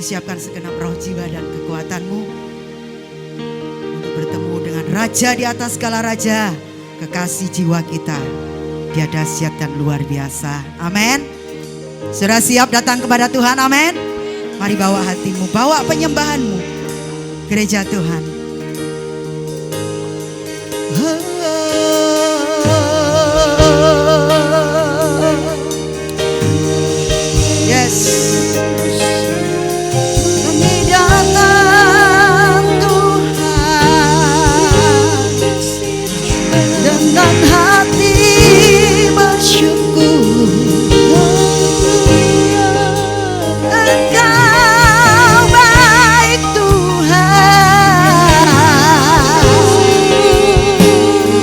Mari siapkan segenap roh, jiwa dan kekuatanmu untuk bertemu dengan Raja di atas segala raja, kekasih jiwa kita. Dia dahsyat dan luar biasa. Amin. Sudah siap datang kepada Tuhan? Amin. Mari bawa hatimu, bawa penyembahanmu, gereja Tuhan. Yes. Kami datang Tuhan dengan hati bersyukur. Engkau baik Tuhan,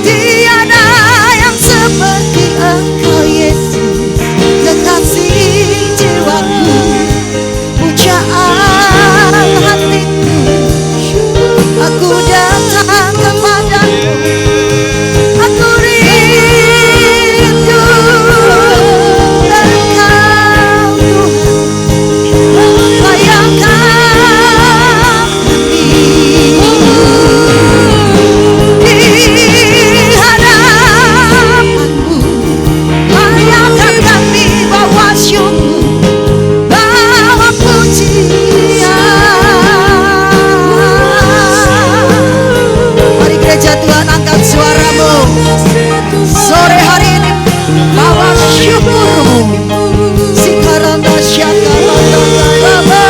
tiada yang seperti Engkau Yesus, kekasih jiwaku, pujaan hatiku. Aku datang kepadamu, aku rindu Engkau Tuhan, bayangkan di hadapanmu, bayangkan kami bawa syukur, bawa pujian. Mari gereja Tuhan, angkat suaramu sore hari ini, bawa syukurmu. Sikaranda syakaranda karaba,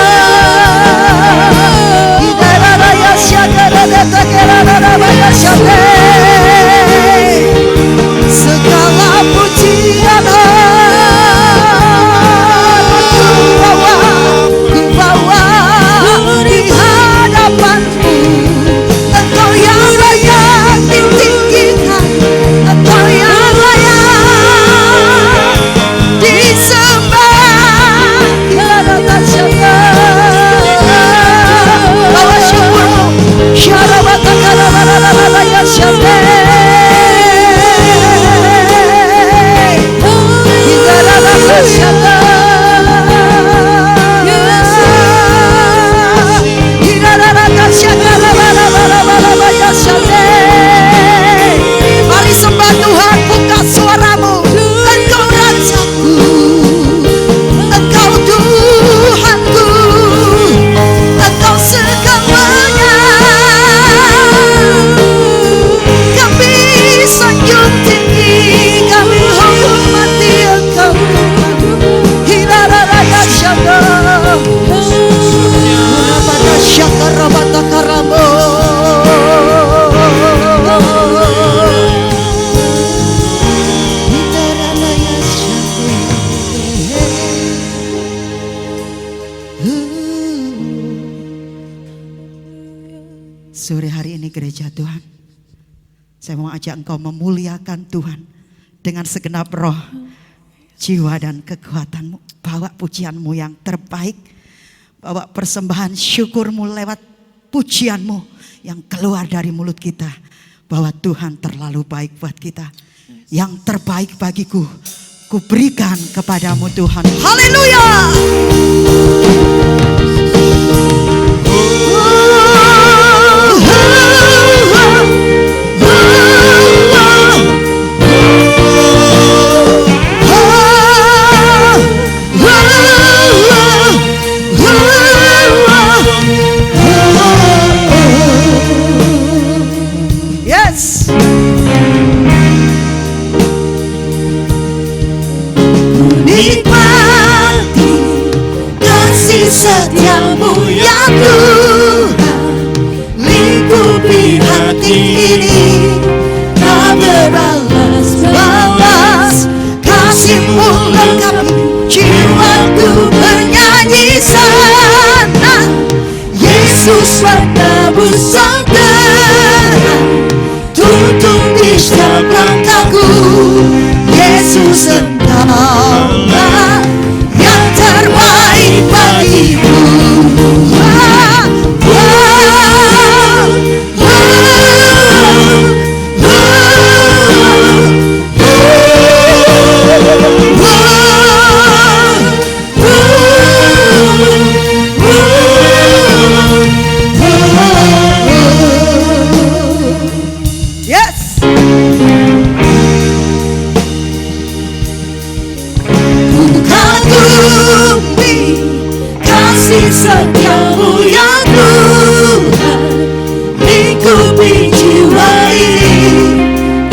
idarara ya syakaranda takaranda baya syate. Segala pujian ku bawa di hadapanmu. Engkau yang layak ditinggikan, Engkau yang layak disembah. Tiada syukur, bawa syukurmu. Syarabata karabata ya syate. Idarara syate. Mari sembah Tuhan, buka suaramu. Engkau Rajaku, Engkau Tuhanku, Engkau segalanya. Kami sanjung tinggi, kami hormati Engkau. Hiraraya syaka, urabata syaka rabata karamo. Sore hari ini gereja Tuhan, saya mau ajak engkau memuliakan Tuhan dengan segenap roh, jiwa dan kekuatanmu. Bawa pujianmu yang terbaik, bawa persembahan syukurmu lewat pujianmu yang keluar dari mulut kita, bahwa Tuhan terlalu baik buat kita. Yang terbaik bagiku, ku berikan kepadamu Tuhan. Haleluya. Yes. Nikmati kasih setiamu ya Tuhan, lingkupi hati ini, tak berbalas kasihmu lengkapi jiwaku bernyanyi sana. Yesus menebus sang terang, tuntun di setiap langkahku. Yesus engkaulah yang terbaik bagiku. Woo! setiamu ya Tuhan, lingkupi jiwa ini,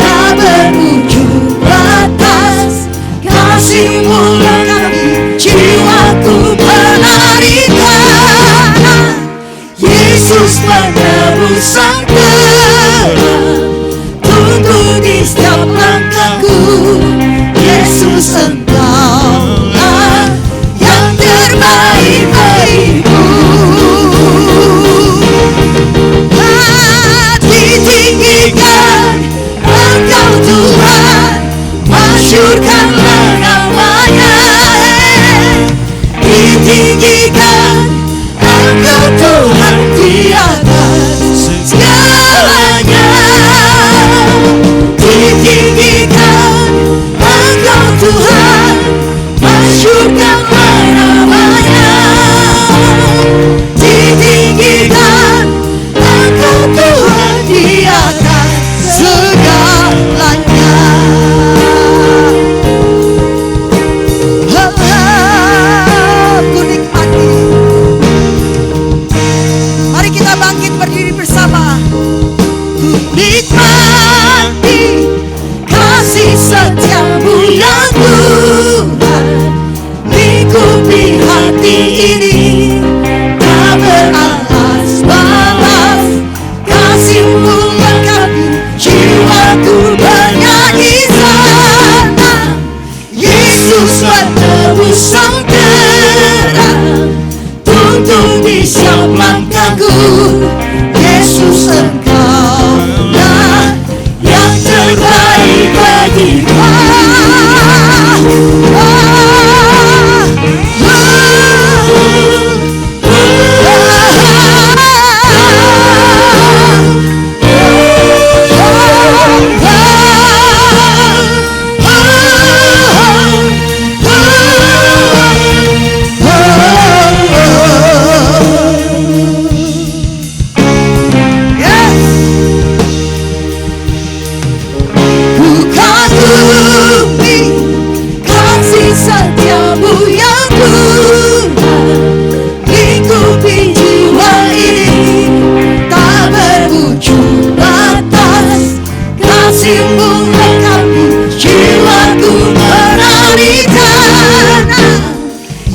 tak berujung batas. Kasih-Mu lengkapi jiwaku penarikan. Yesus penebus sang terang, tuntun di setiap langkahku. Yesus Engkaulah yang terbaik bagiku. Ditinggikan Engkau Tuhan, masyurkanlah namanya. Ditinggikan Engkau Tuhan di atas segalanya. Ditinggikan Engkau Tuhan, masyurkanlah namanya. Ditinggikan Engkau Tuhan di atas segalanya. Ku nikmati. Mari kita bangkit berdiri bersama. Ku nikmati kasih setiamu ya Tuhan, lingkupi hati ini, tak beralas balas. Kasih-Mu lengkapi jiwaku bernyanyi senang. Yesus penebus sang terang, tuntun di setiap langkahku. Yesus Engkaulah yang terbaik bagiku.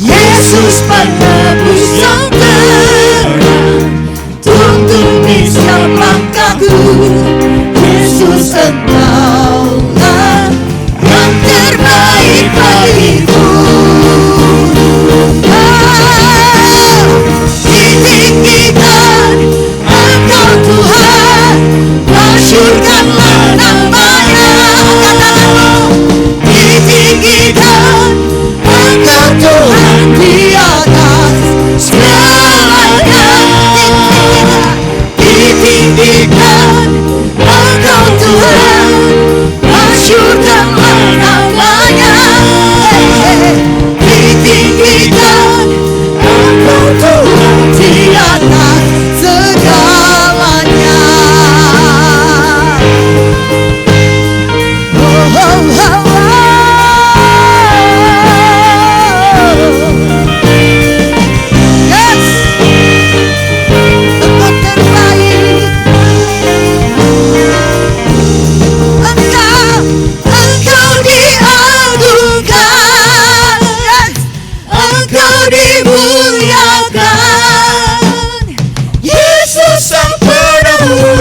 Yesus penebus yang terang, tuntun di setiap langkahku. Yesus Engkaulah yang terbaik bagiku. Ditinggikan Engkau Tuhan, masyurkanlah namanya. Ditinggikan Engkau Tuhan di atas segalanya. Ditinggikan Engkau Tuhan, masyurkanlah namanya. Ditinggikan Engkau Tuhan di atas segalanya. Oh, oh, oh.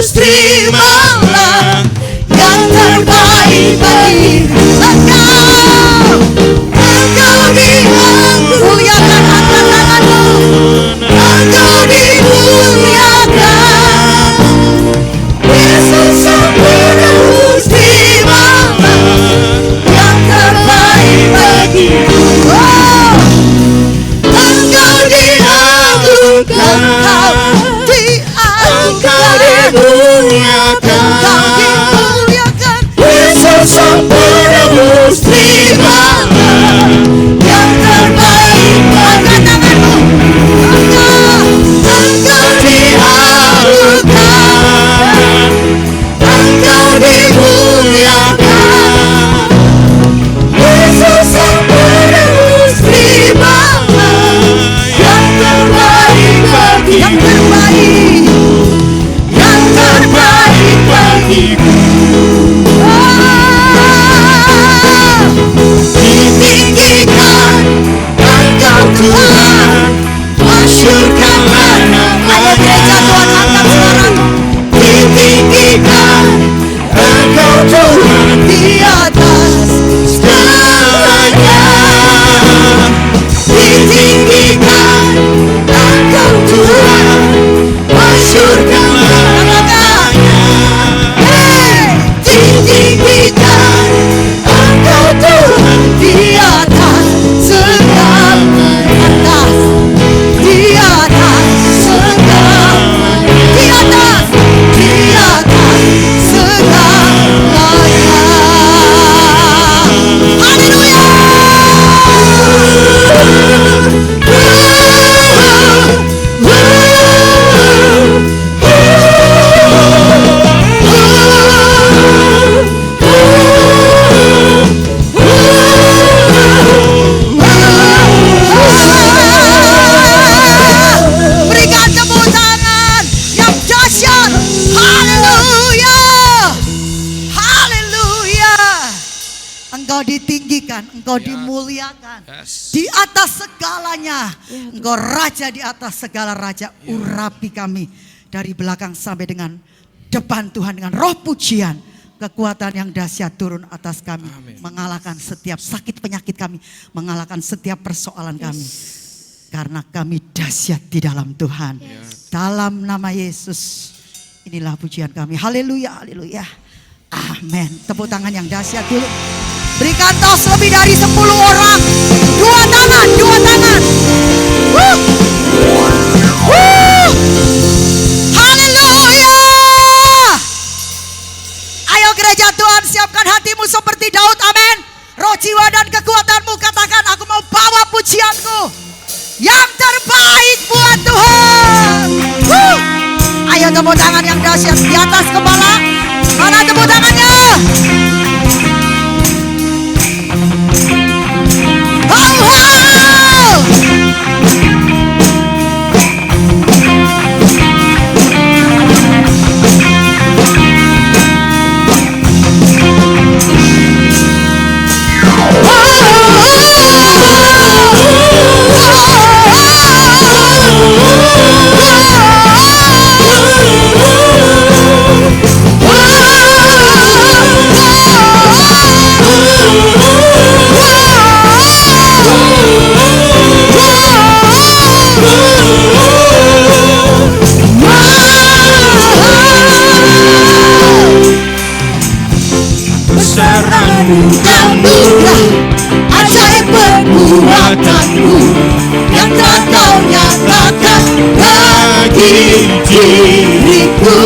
Terimalah yang terbaik bagiku. Engkau dimuliakan, angkat tanganmu. Engkau dimuliakan. Yesus Sang Penebus, terimalah yang terbaik bagiku. Engkau diagungkan, Engkau dimuliakan. Yesus Sang Penebus, terimalah yang terbaik bagiku. Engkau diagungkan, Engkau dimuliakan. Yesus Sang Penebus, terimalah yang terbaik. Ditinggikan Engkau Tuhan di atas segalanya. Ditinggikan Engkau Tuhan, masyurkan namanya. Ditinggikan Engkau Tuhan di atas segalanya. Di atas segalanya. Di atas segalanya. Haleluya. Berikan tepuk tangan yang dahsyat. Haleluya. Haleluya. Engkau ditinggikan, Engkau dimuliakan. Di atas segalanya. Engkau raja di atas segala raja. Urapi kami dari belakang sampai dengan depan Tuhan dengan roh pujian. Kekuatan yang dahsyat turun atas kami. Mengalahkan setiap sakit penyakit kami. Mengalahkan setiap persoalan kami. Karena kami dahsyat di dalam Tuhan. Dalam nama Yesus. Inilah pujian kami. Haleluya, haleluya. Amin. Tepuk tangan yang dahsyat dulu. Berikan tos lebih dari 10 orang. Dua tangan, dua tangan. Haleluya. Ayo gereja Tuhan, siapkan hatimu seperti Daud. Amin. Roh, jiwa dan kekuatanmu, katakan, aku mau bawa pujianku yang terbaik buat Tuhan. Ayo tepuk tangan yang dahsyat di atas kepala. Mana tepuk tangannya? Anugerah ajaib perbuatanmu yang telah kau nyatakan bagi diriku.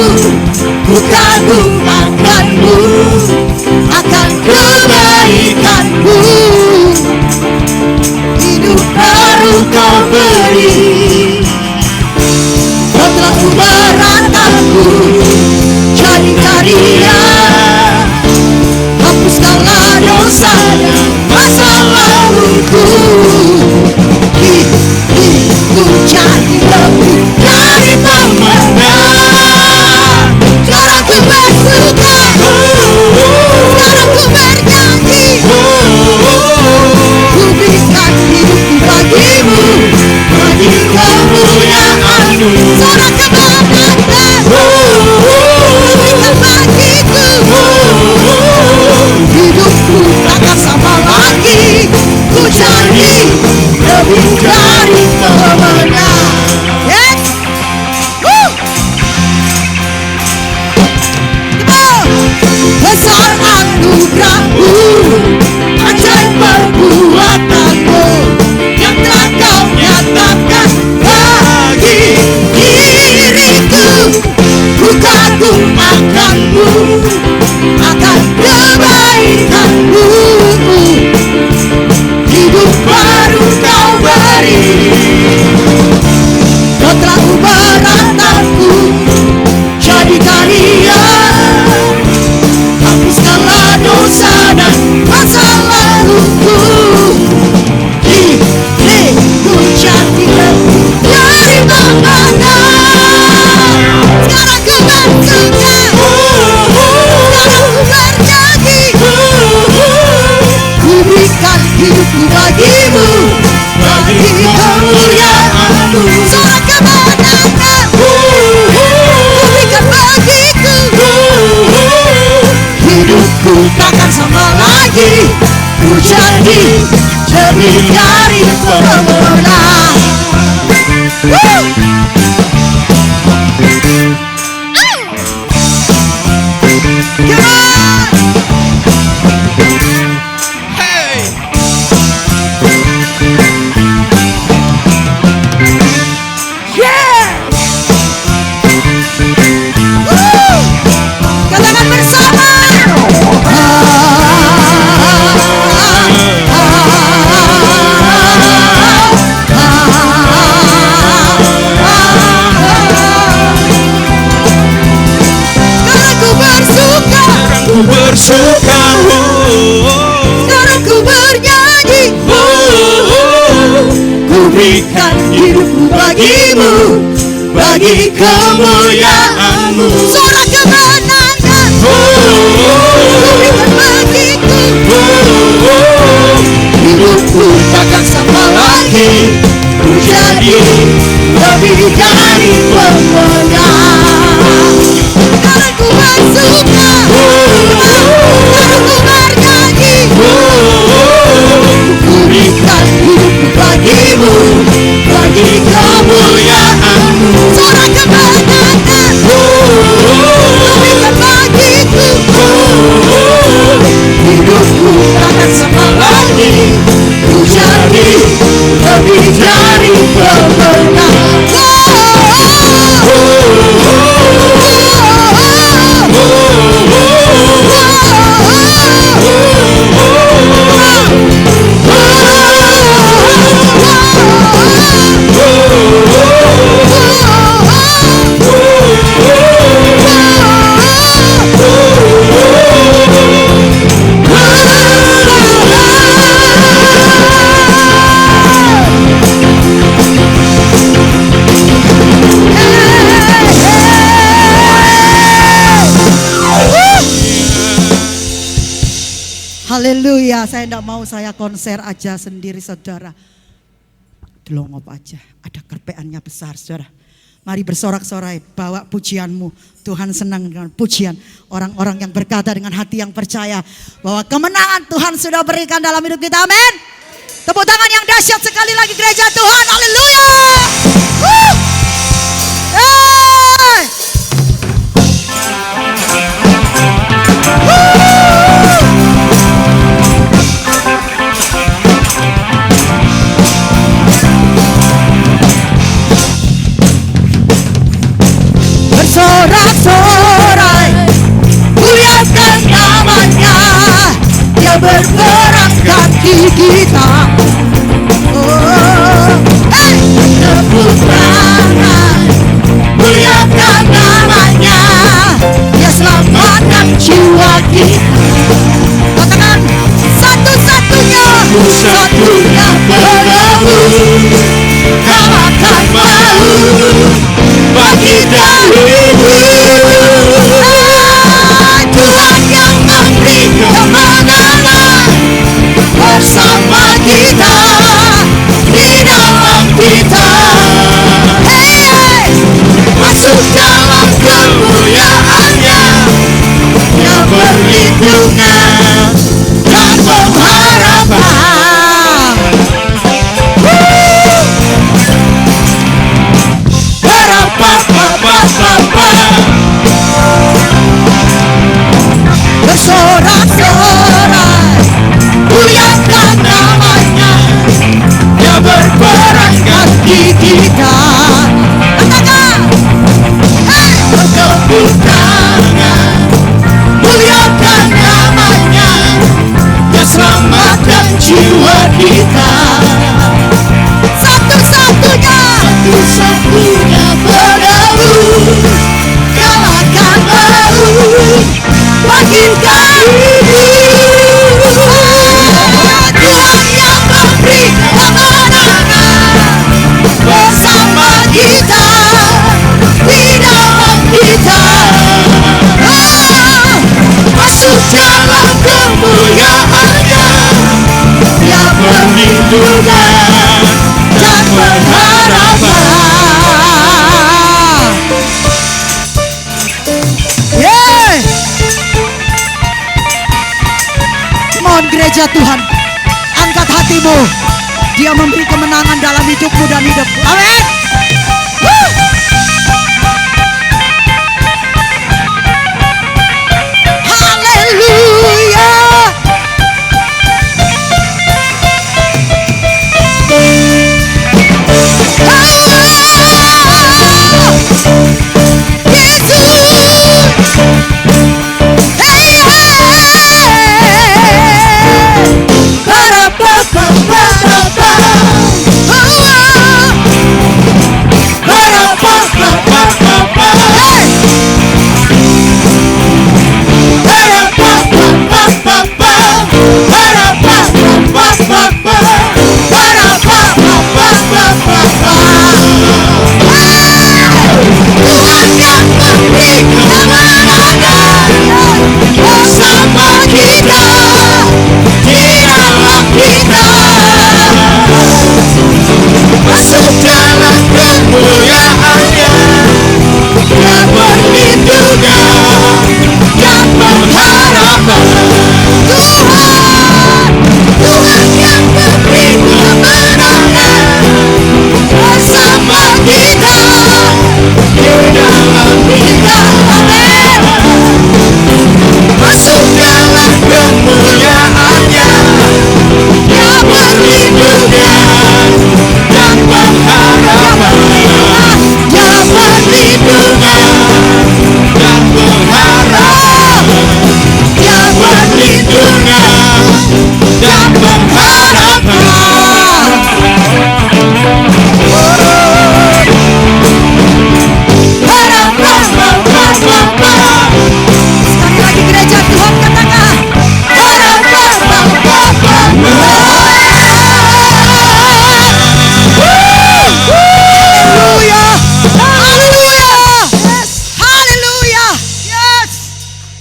Ku kagum akanmu, akan kebaikanmu. Hidup baru kau beri. Kau telah merataku jadi karya. Hapuskanlah dosa dan masa laluku. Hidupku jadi lebih dari pemenang. lagi, ku jadi lebih dari pemenang. Come on! Hey! Yeah! Woo! Katakan bersama. Sekarang ku bersuka, Ku bersuka, sekarang ku bernyanyi. Ku berikan hidupku bagimu, bagi kemuliaan-Mu. Suara kemenangan, ku berikan bagiku. Hidupku takkan sama lagi, ku jadi lebih dari pemenang. Sekarang ku bersuka, sekarang ku bernyanyi. Ku berikan hidupku bagimu, bagi kemuliaan-Mu. Suara kemenangan, ku berikan bagiku. Hidupku takkan sama lagi, ku jadi lebih dari pemenang. Haleluya, saya tidak mau saya konser aja sendiri saudara. Delongop aja, ada kerpeannya besar saudara. Mari bersorak-sorai, bawa pujianmu. Tuhan senang dengan pujian orang-orang yang berkata dengan hati yang percaya bahwa kemenangan Tuhan sudah berikan dalam hidup kita, amin. Tepuk tangan yang dahsyat sekali lagi gereja Tuhan, haleluya. Bersorak-sorai, muliakan namanya, dia berperang kaki kita. Tepuk tangan, muliakan namanya, dia selamatkan jiwa kita. Katakan satu-satunya, satunya penebus, kau akan mau bagi dahulu. Tuhan yang memberi kemenangan bersama kita, di dalam kita. Hey, masuk dalam kemuliaan-Nya yang perlindungan dan pengharapan. Bersorak-sorai, muliakan namanya, dia berperang kaki kita. Katakan, bertepuk tangan, muliakan namanya, dia selamatkan jiwa kita. Satu-satunya, satu-satunya penebus, kau akan mau bagi dahulu. Tuhan yang memberi kemenangan bersama kita, di dalam kita. Masuk dalam kemuliaan-Nya, dia perlindungan dan pengharapan. gereja Tuhan. Angkat hatimu. Dia memberi kemenangan dalam hidupmu dan hidupku. Amin. Haleluya.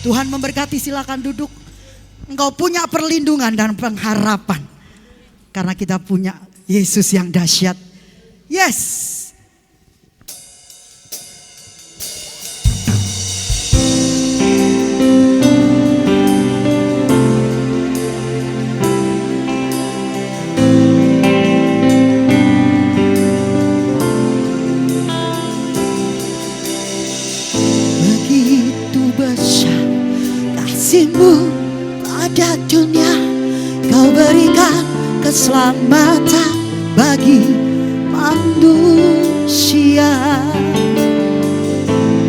Tuhan memberkati, silakan duduk. Engkau punya perlindungan dan pengharapan. Karena kita punya Yesus yang dahsyat. Yes. Kasih-Mu pada dunia, Kau berikan keselamatan bagi manusia.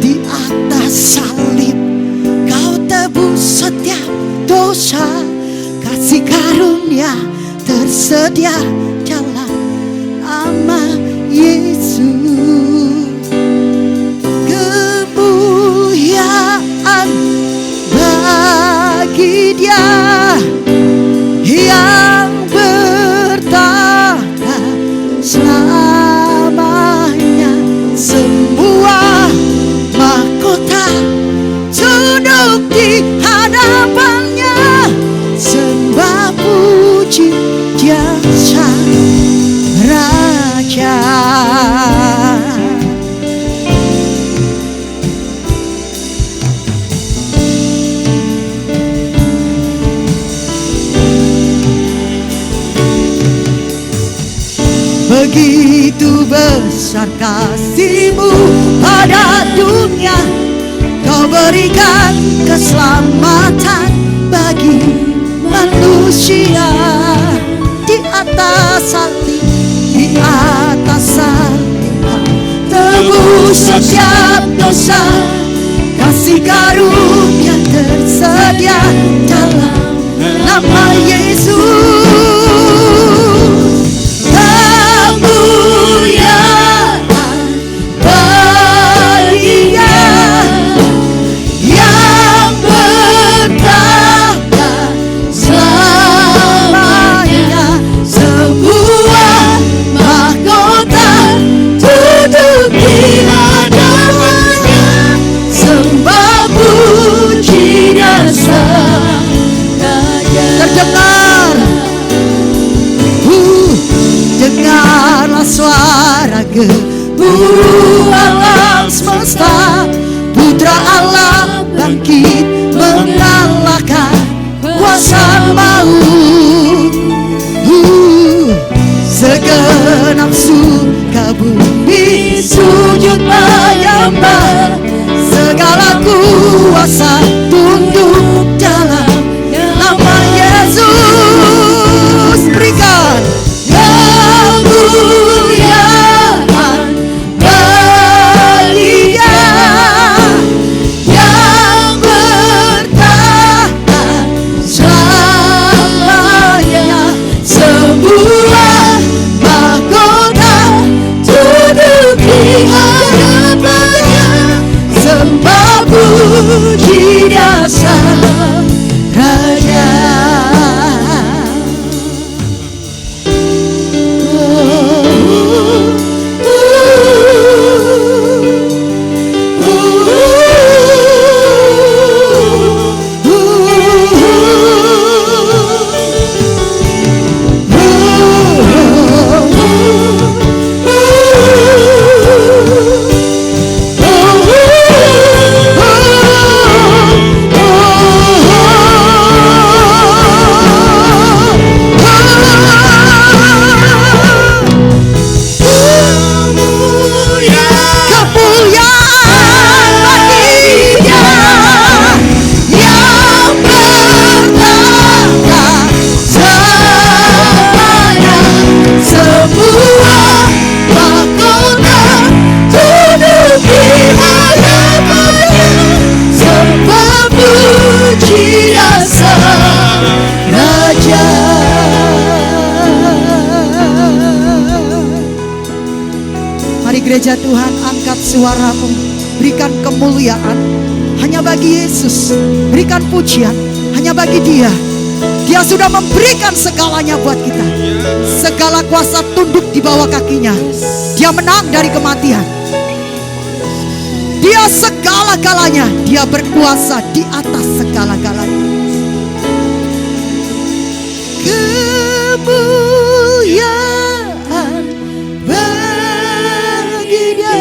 Di atas salib Kau tebus setiap dosa, kasih karunia tersedia dalam nama Yesus. Kemuliaan bagi Dia yang bertahta selamanya. Semua mahkota tunduk di hadapannya, sembah puji Dia Sang Raja. Begitu besar kasih-Mu pada dunia, Kau berikan keselamatan bagi manusia. Di atas salib, di atas salib Kau tebus setiap dosa, kasih karunia tersedia dalam nama Yesus. Dengarlah suara gemuruh alam semesta, Putra Allah bangkit mengalahkan kuasa maut. bumi sujud menyembah, segala kuasa tunduk dalam nama Yesus. Berikan kemuliaan bagi Dia yang bertahan selamanya. Semua mahkota tunduk di hadapannya, sembah puji Dia sang Raja. Gereja Tuhan, angkat suaramu, berikan kemuliaan hanya bagi Yesus, berikan pujian hanya bagi Dia. Dia sudah memberikan segalanya buat kita. Segala kuasa tunduk di bawah kakinya. Dia menang dari kematian. Dia segala-galanya, Dia berkuasa di atas segala-galanya. Kemuliaan bagi Dia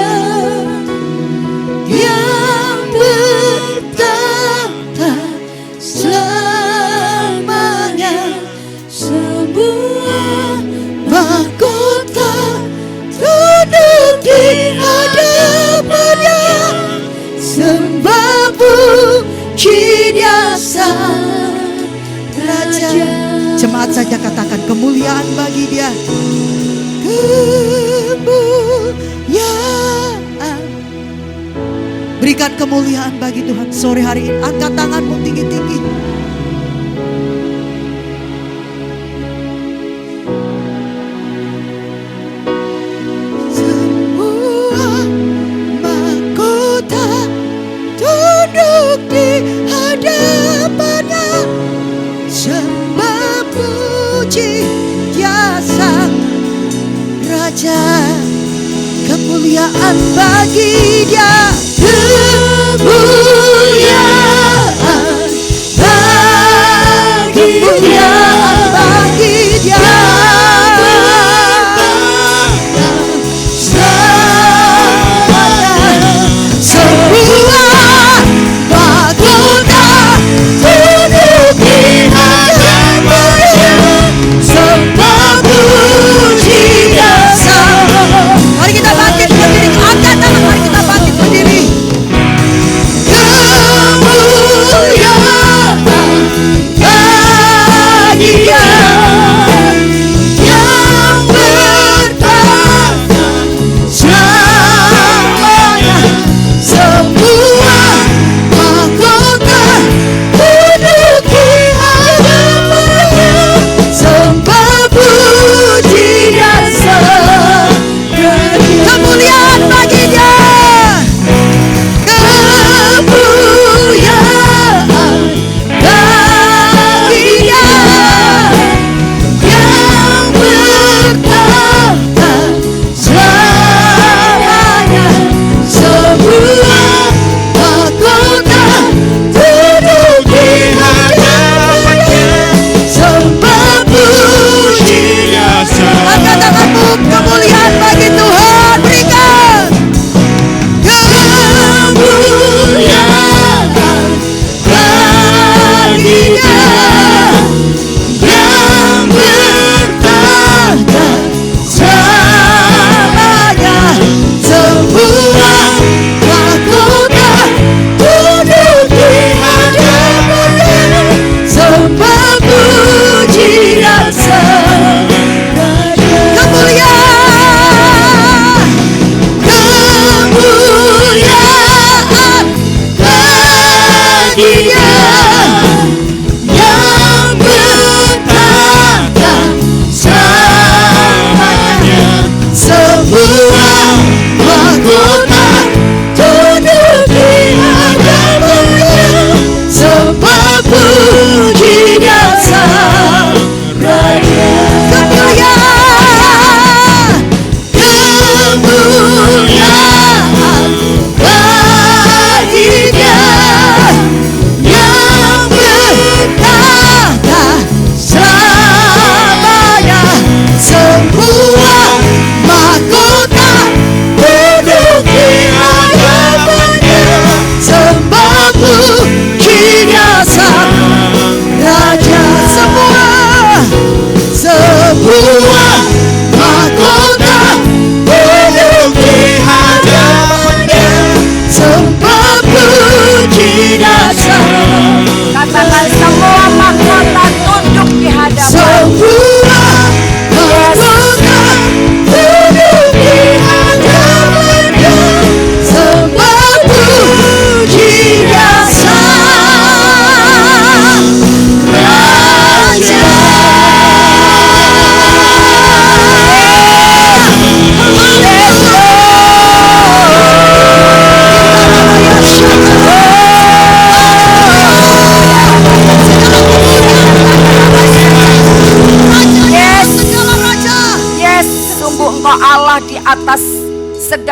yang bertahta selamanya. Semua mahkota tunduk di hadapannya, sembah puji Dia sang Raja. Jemaat saja katakan kemuliaan bagi Dia. Kemuliaan. Berikan kemuliaan bagi Tuhan sore hari ini. Angkat tanganmu tinggi-tinggi. Semua mahkota tunduk di hadapannya, sembah puji Dia sang Raja. Kemuliaan bagi Dia. Kemuliaan bagi Dia. Bagi Dia. Semua mahkota tunduk di hadapannya, sembah puji Dia sang. Mari kita bangkit berdiri, angkat tangan, mari kita bangkit berdiri.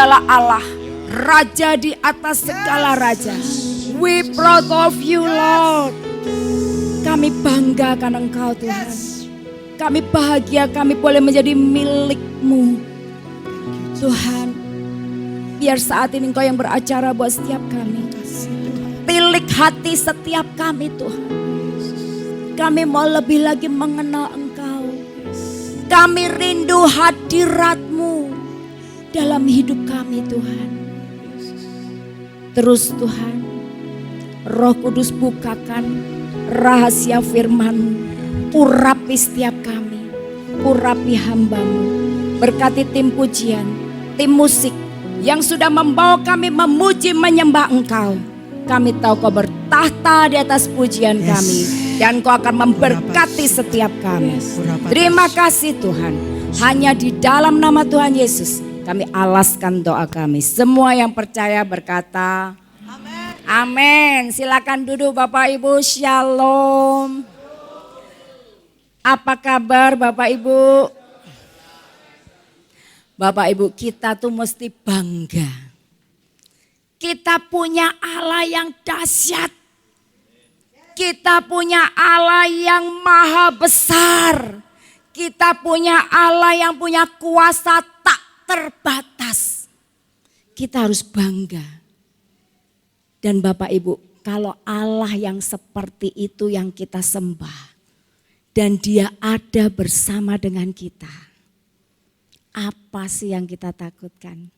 adalah Allah, Raja di atas segala raja. We proud of you, Lord. Kami bangga karena Engkau, Tuhan. Kami bahagia kami boleh menjadi milik-Mu. Tuhan, biar saat ini Engkau yang beracara buat setiap kami. Tilik hati setiap kami, Tuhan. Kami mau lebih lagi mengenal Engkau. Kami rindu hadirat-Mu dalam hidup kami, Tuhan. Terus Tuhan, Roh Kudus bukakan rahasia firman-Mu. Urapi setiap kami, urapi hamba-Mu. Berkati tim pujian, tim musik yang sudah membawa kami memuji menyembah Engkau. Kami tahu Kau bertahta di atas pujian kami. Dan Kau akan memberkati setiap kami. Terima kasih Tuhan. Hanya di dalam nama Tuhan Yesus kami alaskan doa kami. Semua yang percaya berkata amin. Silakan duduk Bapak Ibu. Shalom. Apa kabar Bapak Ibu? Bapak Ibu, kita tuh mesti bangga. Kita punya Allah yang dahsyat. Kita punya Allah yang maha besar. Kita punya Allah yang punya kuasa tak terbatas. Kita harus bangga. Dan Bapak Ibu, kalau Allah yang seperti itu yang kita sembah. Dan dia ada bersama dengan kita. Apa sih yang kita takutkan?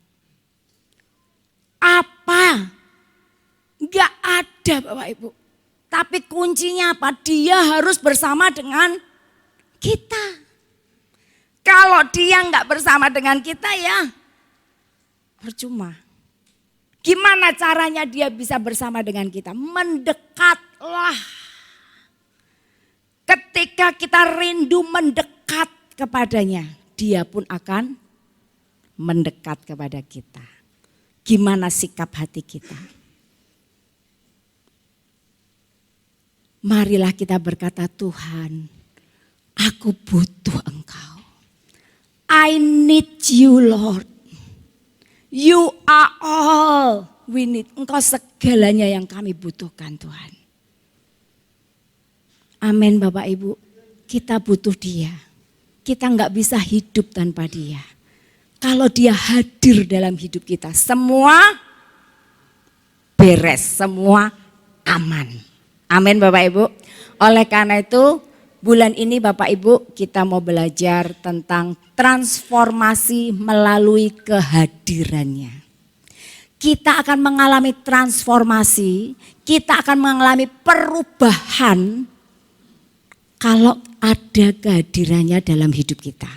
Apa? Enggak ada Bapak Ibu. Tapi kuncinya apa? Dia harus bersama dengan kita. Kalau dia enggak bersama dengan kita ya percuma. Gimana caranya dia bisa bersama dengan kita? Mendekatlah. Ketika kita rindu mendekat kepadanya, dia pun akan mendekat kepada kita. Gimana sikap hati kita? Marilah kita berkata, Tuhan, aku butuh Engkau. I need you Lord. You are all we need. Engkau segalanya yang kami butuhkan Tuhan. Amin Bapak Ibu. Kita butuh dia. Kita nggak bisa hidup tanpa dia. Kalau dia hadir dalam hidup kita, semua beres, semua aman. Amin Bapak Ibu. Oleh karena itu bulan ini Bapak Ibu kita mau belajar tentang transformasi melalui kehadirannya. Kita akan mengalami transformasi, kita akan mengalami perubahan kalau ada kehadirannya dalam hidup kita.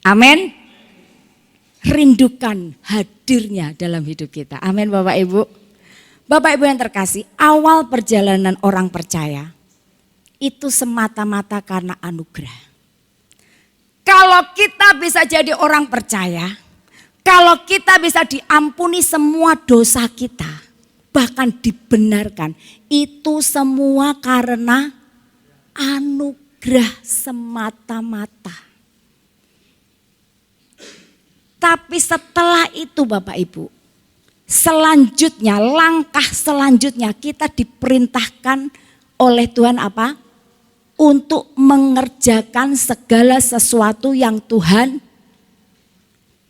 Amin. Rindukan hadirnya dalam hidup kita. Amin Bapak Ibu. Bapak Ibu yang terkasih, awal perjalanan orang percaya itu semata-mata karena anugerah. Kalau kita bisa jadi orang percaya, kalau kita bisa diampuni semua dosa kita, bahkan dibenarkan, itu semua karena anugerah semata-mata. Tapi setelah itu Bapak Ibu, selanjutnya, langkah selanjutnya kita diperintahkan oleh Tuhan apa? Untuk mengerjakan segala sesuatu yang Tuhan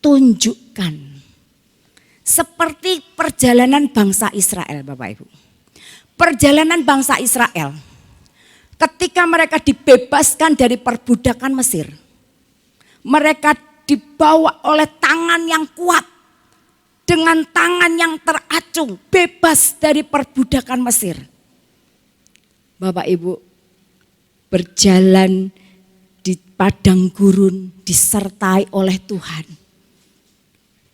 tunjukkan. Seperti perjalanan bangsa Israel Bapak Ibu. Perjalanan bangsa Israel ketika mereka dibebaskan dari perbudakan Mesir. Mereka dibawa oleh tangan yang kuat. Dengan tangan yang teracung, bebas dari perbudakan Mesir. Bapak Ibu, berjalan di padang gurun disertai oleh Tuhan.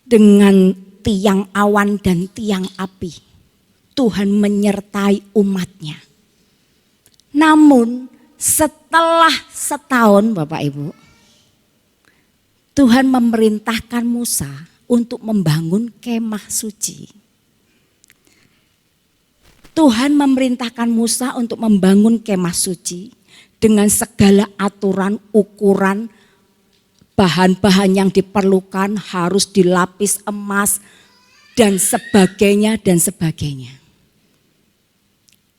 Dengan tiang awan dan tiang api, Tuhan menyertai umatnya. Namun setelah setahun Bapak Ibu, Tuhan memerintahkan Musa untuk membangun kemah suci. Tuhan memerintahkan Musa untuk membangun kemah suci dengan segala aturan, ukuran, bahan-bahan yang diperlukan harus dilapis emas dan sebagainya dan sebagainya.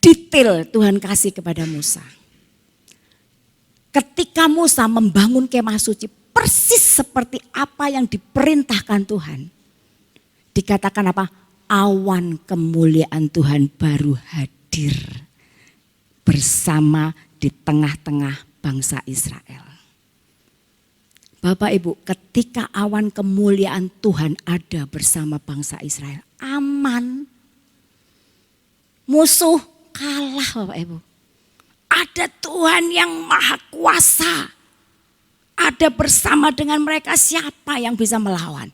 Detail Tuhan kasih kepada Musa. Ketika Musa membangun kemah suci persis seperti apa yang diperintahkan Tuhan. Dikatakan apa? Awan kemuliaan Tuhan baru hadir bersama di tengah-tengah bangsa Israel. Bapak Ibu, ketika awan kemuliaan Tuhan ada bersama bangsa Israel, aman. Musuh kalah Bapak Ibu. Ada Tuhan yang maha kuasa. Ada bersama dengan mereka, siapa yang bisa melawan?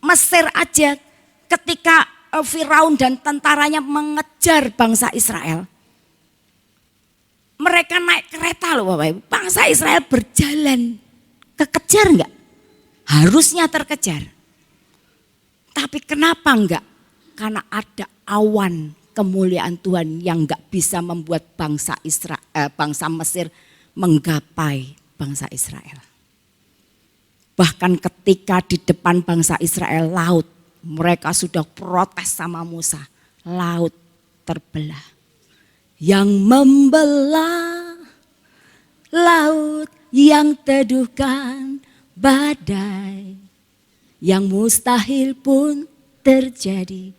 Mesir aja ketika Firaun dan tentaranya mengejar bangsa Israel. Mereka naik kereta loh Bapak Ibu. Bangsa Israel berjalan. Kekejar enggak? Harusnya terkejar. Tapi kenapa enggak? Karena ada awan kemuliaan Tuhan yang enggak bisa membuat bangsa Mesir menggapai bangsa Israel. Bahkan ketika di depan bangsa Israel laut, mereka sudah protes sama Musa. Laut terbelah. Yang membelah laut yang teduhkan badai. Yang mustahil pun terjadi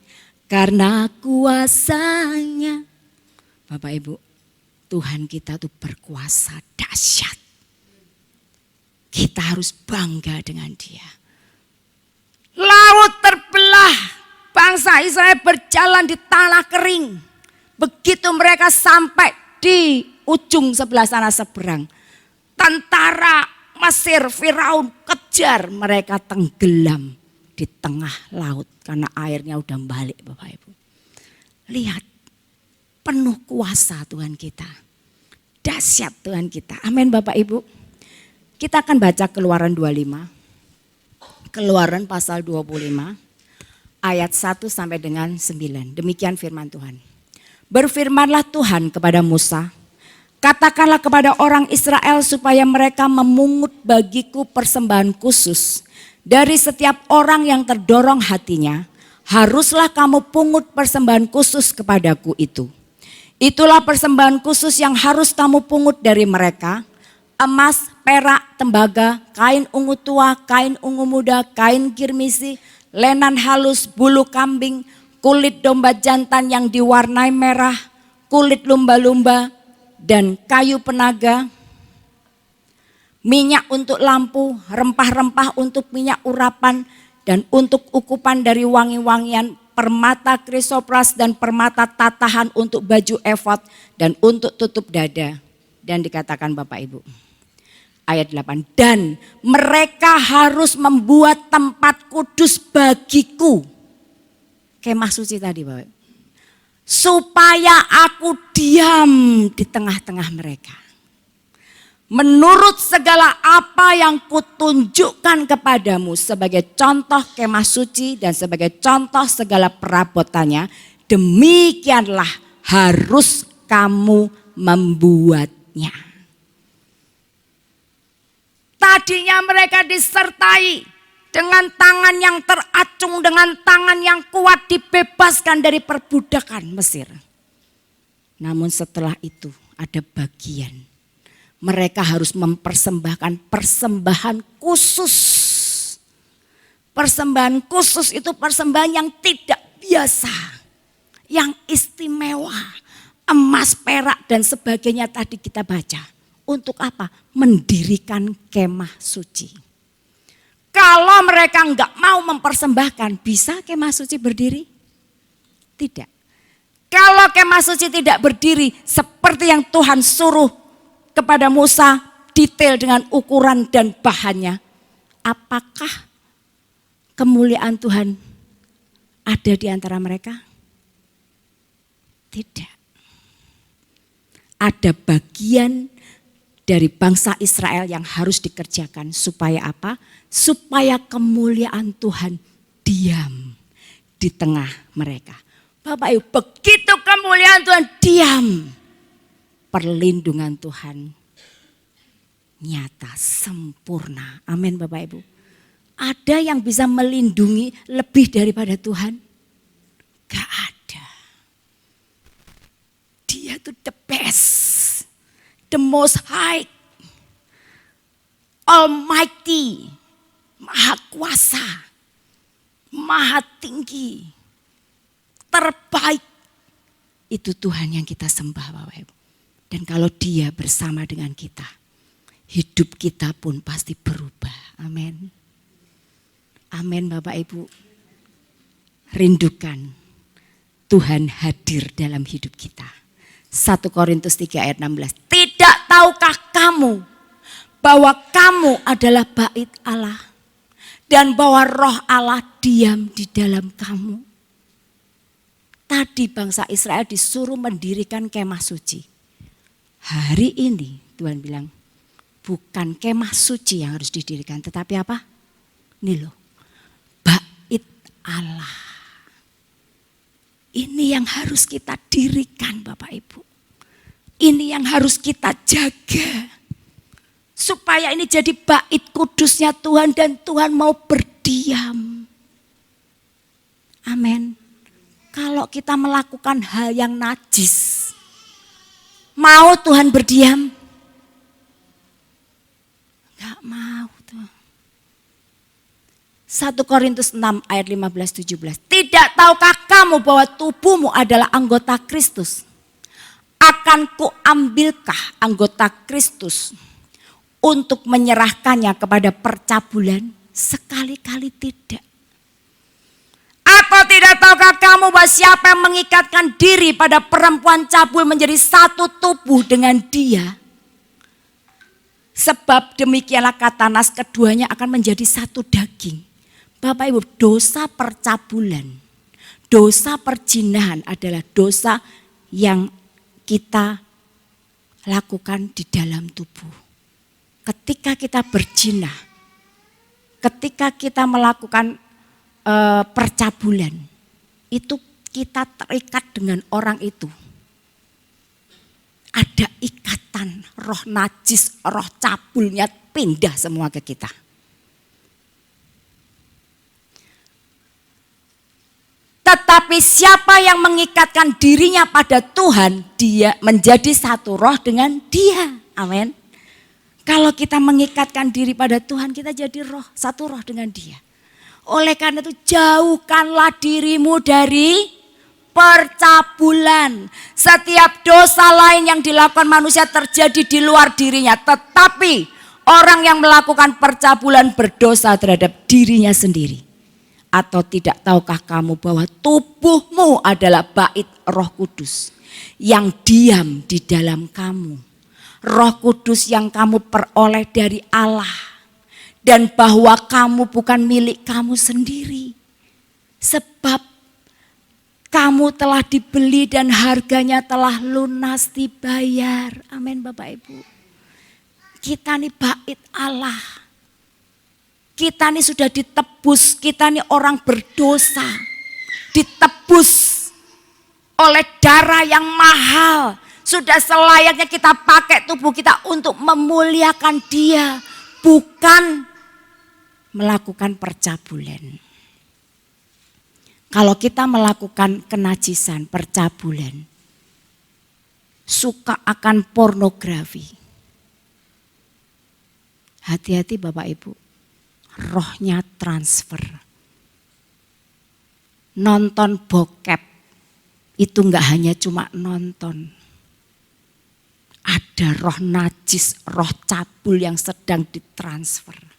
karena kuasanya. Bapak Ibu, Tuhan kita tuh berkuasa dahsyat. Kita harus bangga dengan Dia. Laut terbelah, bangsa Israel berjalan di tanah kering. Begitu mereka sampai di ujung sebelah sana seberang, tentara Mesir, Firaun kejar, mereka tenggelam di tengah laut karena airnya udah balik Bapak Ibu. Lihat, penuh kuasa Tuhan kita. Dahsyat Tuhan kita. Amin Bapak Ibu. Kita akan baca Keluaran 25. Keluaran pasal 25 ayat 1 sampai dengan 9. Demikian firman Tuhan. Berfirmanlah Tuhan kepada Musa, katakanlah kepada orang Israel supaya mereka memungut bagiku persembahan khusus. Dari setiap orang yang terdorong hatinya, haruslah kamu pungut persembahan khusus kepadaku itu. Itulah persembahan khusus yang harus kamu pungut dari mereka. Emas, perak, tembaga, kain ungu tua, kain ungu muda, kain kirmisi, lenan halus, bulu kambing, kulit domba jantan yang diwarnai merah, kulit lumba-lumba, dan kayu penaga, minyak untuk lampu, rempah-rempah untuk minyak urapan, dan untuk ukupan dari wangi-wangian, permata krisopras dan permata tatahan untuk baju efod dan untuk tutup dada. Dan dikatakan Bapak Ibu. Ayat 8, dan mereka harus membuat tempat kudus bagiku. Kemah suci tadi Bapak. Supaya aku diam di tengah-tengah mereka. Menurut segala apa yang kutunjukkan kepadamu sebagai contoh kemah suci dan sebagai contoh segala perabotannya, demikianlah harus kamu membuatnya. Tadinya mereka disertai dengan tangan yang teracung, dengan tangan yang kuat dibebaskan dari perbudakan Mesir. Namun setelah itu ada bagian. Mereka harus mempersembahkan persembahan khusus. Persembahan khusus itu persembahan yang tidak biasa. Yang istimewa. Emas, perak dan sebagainya tadi kita baca. Untuk apa? Mendirikan kemah suci. Kalau mereka enggak mau mempersembahkan, bisa kemah suci berdiri? Tidak. Kalau kemah suci tidak berdiri seperti yang Tuhan suruh kepada Musa, detail dengan ukuran dan bahannya, apakah kemuliaan Tuhan ada di antara mereka? Tidak. Ada bagian dari bangsa Israel yang harus dikerjakan supaya apa? Supaya kemuliaan Tuhan diam di tengah mereka. Bapak Ibu, begitu kemuliaan Tuhan diam, perlindungan Tuhan nyata, sempurna. Amin Bapak Ibu. Ada yang bisa melindungi lebih daripada Tuhan? Gak ada. Dia tuh the best, the most high, almighty, maha kuasa, maha tinggi, terbaik. Itu Tuhan yang kita sembah Bapak Ibu. Dan kalau Dia bersama dengan kita, hidup kita pun pasti berubah. Amin. Amin Bapak Ibu. Rindukan Tuhan hadir dalam hidup kita. 1 Korintus 3 ayat 16. Tidak tahukah kamu bahwa kamu adalah bait Allah dan bahwa roh Allah diam di dalam kamu. Tadi bangsa Israel disuruh mendirikan kemah suci. Hari ini Tuhan bilang, bukan kemah suci yang harus didirikan, tetapi apa? Ini loh, bait Allah. Ini yang harus kita dirikan Bapak Ibu. Ini yang harus kita jaga. Supaya ini jadi bait kudusnya Tuhan dan Tuhan mau berdiam. Amin. Kalau kita melakukan hal yang najis, mau Tuhan berdiam? Gak mau tuh. 1 Korintus 6 ayat 15-17. Tidak tahukah kamu bahwa tubuhmu adalah anggota Kristus? Akan kuambilkah anggota Kristus untuk menyerahkannya kepada percabulan? Sekali-kali tidak. Atau tidak tahukah kamu bahwa siapa yang mengikatkan diri pada perempuan cabul menjadi satu tubuh dengan dia? Sebab demikianlah kata nas, keduanya akan menjadi satu daging. Bapak Ibu, dosa percabulan, dosa perzinahan adalah dosa yang kita lakukan di dalam tubuh. Ketika kita berzina, ketika kita melakukan percabulan, itu kita terikat dengan orang itu. Ada ikatan roh najis, roh cabulnya pindah semua ke kita. Tetapi siapa yang mengikatkan dirinya pada Tuhan, dia menjadi satu roh dengan Dia. Amin. Kalau kita mengikatkan diri pada Tuhan, kita jadi roh, satu roh dengan Dia. Oleh karena itu jauhkanlah dirimu dari percabulan. Setiap dosa lain yang dilakukan manusia terjadi di luar dirinya. Tetapi orang yang melakukan percabulan berdosa terhadap dirinya sendiri. Atau tidak tahukah kamu bahwa tubuhmu adalah bait Roh Kudus yang diam di dalam kamu. Roh Kudus yang kamu peroleh dari Allah. Dan bahwa kamu bukan milik kamu sendiri. Sebab kamu telah dibeli dan harganya telah lunas dibayar. Amin Bapak Ibu. Kita nih bait Allah. Kita nih sudah ditebus. Kita nih orang berdosa. Ditebus oleh darah yang mahal. Sudah selayaknya kita pakai tubuh kita untuk memuliakan Dia. Bukan melakukan percabulan. Kalau kita melakukan kenajisan, percabulan, suka akan pornografi. Hati-hati Bapak Ibu, rohnya transfer. Nonton bokep itu enggak hanya cuma nonton. Ada roh najis, roh cabul yang sedang ditransfer.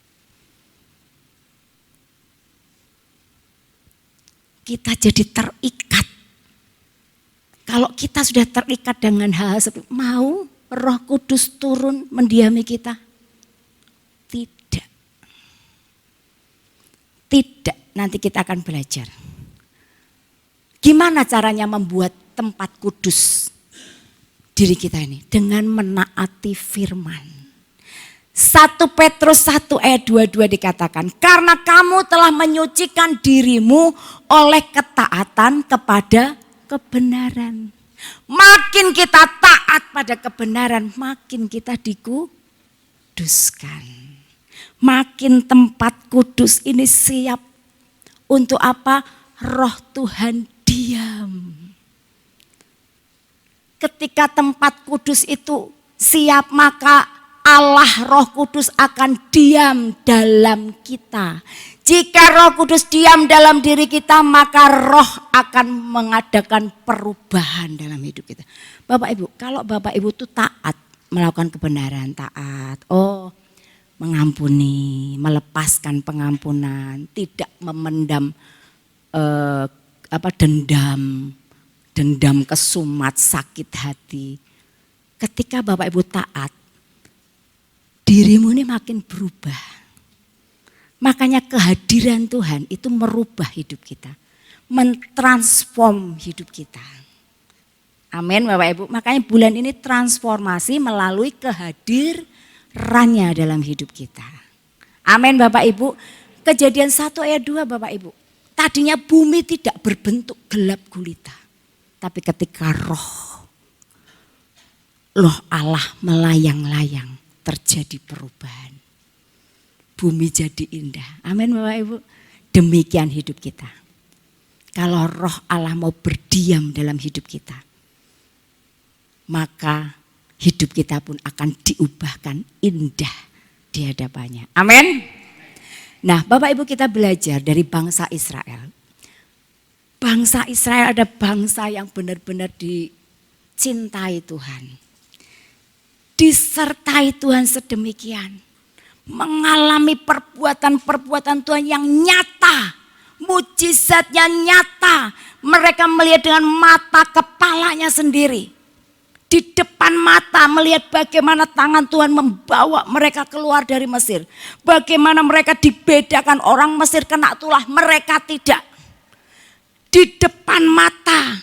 Kita jadi terikat. Kalau kita sudah terikat dengan hal seperti mau Roh Kudus turun mendiami kita? Tidak. Tidak, nanti kita akan belajar. Gimana caranya membuat tempat kudus diri kita ini? Dengan menaati firman. 1 Petrus 1 ayat 22 dikatakan, karena kamu telah menyucikan dirimu oleh ketaatan kepada kebenaran. Makin kita taat pada kebenaran, makin kita kuduskan. Makin tempat kudus ini siap untuk apa? Roh Tuhan diam. Ketika tempat kudus itu siap, maka Allah Roh Kudus akan diam dalam kita. Jika Roh Kudus diam dalam diri kita, maka Roh akan mengadakan perubahan dalam hidup kita. Bapak Ibu, kalau Bapak Ibu itu taat, melakukan kebenaran, taat, mengampuni, melepaskan pengampunan, tidak memendam dendam kesumat, sakit hati. Ketika Bapak Ibu taat, dirimu ini makin berubah. Makanya kehadiran Tuhan itu merubah hidup kita, mentransform hidup kita. Amin Bapak Ibu. Makanya bulan ini transformasi melalui kehadirannya dalam hidup kita. Amin Bapak Ibu. Kejadian 1 ayat 2 Bapak Ibu. Tadinya bumi tidak berbentuk gelap gulita. Tapi ketika roh Allah melayang-layang, terjadi perubahan. Bumi jadi indah. Amin Bapak Ibu. Demikian hidup kita. Kalau roh Allah mau berdiam dalam hidup kita, maka hidup kita pun akan diubahkan indah di hadapannya. Amin. Nah Bapak Ibu, kita belajar dari bangsa Israel. Bangsa Israel ada bangsa yang benar-benar dicintai Tuhan. Disertai Tuhan sedemikian. Mengalami perbuatan-perbuatan Tuhan yang nyata. Mujizatnya nyata. Mereka melihat dengan mata kepalanya sendiri. Di depan mata melihat bagaimana tangan Tuhan membawa mereka keluar dari Mesir. Bagaimana mereka dibedakan, orang Mesir kena tulah, mereka tidak. Di depan mata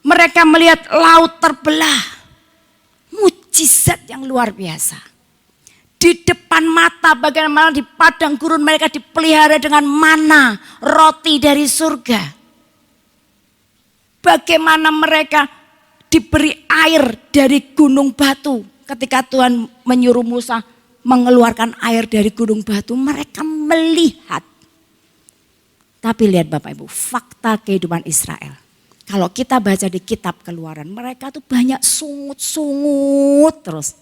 mereka melihat laut terbelah. Mujizat yang luar biasa. Di depan mata bagaimana di padang gurun mereka dipelihara dengan mana, roti dari surga. Bagaimana mereka diberi air dari gunung batu. Ketika Tuhan menyuruh Musa mengeluarkan air dari gunung batu, mereka melihat. Tapi lihat Bapak Ibu, fakta kehidupan Israel. Kalau kita baca di kitab Keluaran, mereka tuh banyak sungut-sungut terus.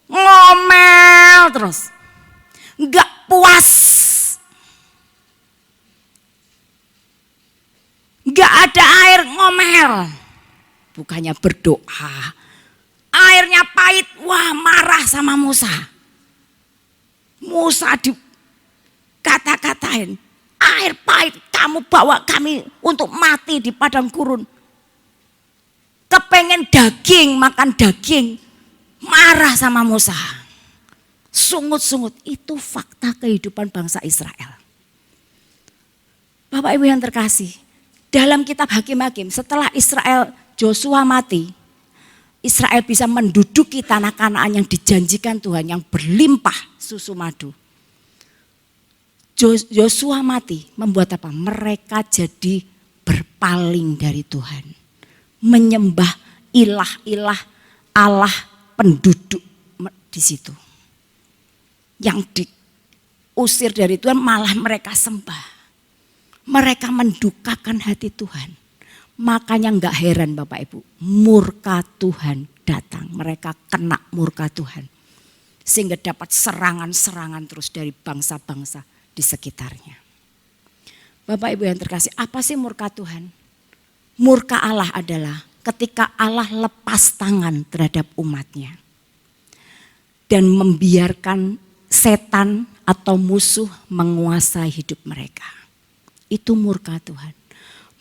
Ngomel terus. Enggak puas. Enggak ada air, ngomel. Bukannya berdoa. Airnya pahit, wah marah sama Musa. Musa dikata-katain. Air pahit, kamu bawa kami untuk mati di padang gurun. Kepengen daging, makan daging. Marah sama Musa. Sungut-sungut, itu fakta kehidupan bangsa Israel. Bapak Ibu yang terkasih, dalam kitab Hakim-Hakim, setelah Joshua mati, Israel bisa menduduki tanah Kanaan yang dijanjikan Tuhan, yang berlimpah susu madu. Yosua mati, membuat apa? Mereka jadi berpaling dari Tuhan. Menyembah ilah-ilah Allah penduduk di situ. Yang diusir dari Tuhan malah mereka sembah. Mereka mendukakan hati Tuhan. Makanya enggak heran Bapak Ibu, murka Tuhan datang. Mereka kena murka Tuhan. Sehingga dapat serangan-serangan terus dari bangsa-bangsa di sekitarnya. Bapak Ibu yang terkasih, apa sih murka Tuhan? Murka Allah adalah ketika Allah lepas tangan terhadap umatnya. Dan membiarkan setan atau musuh menguasai hidup mereka. Itu murka Tuhan.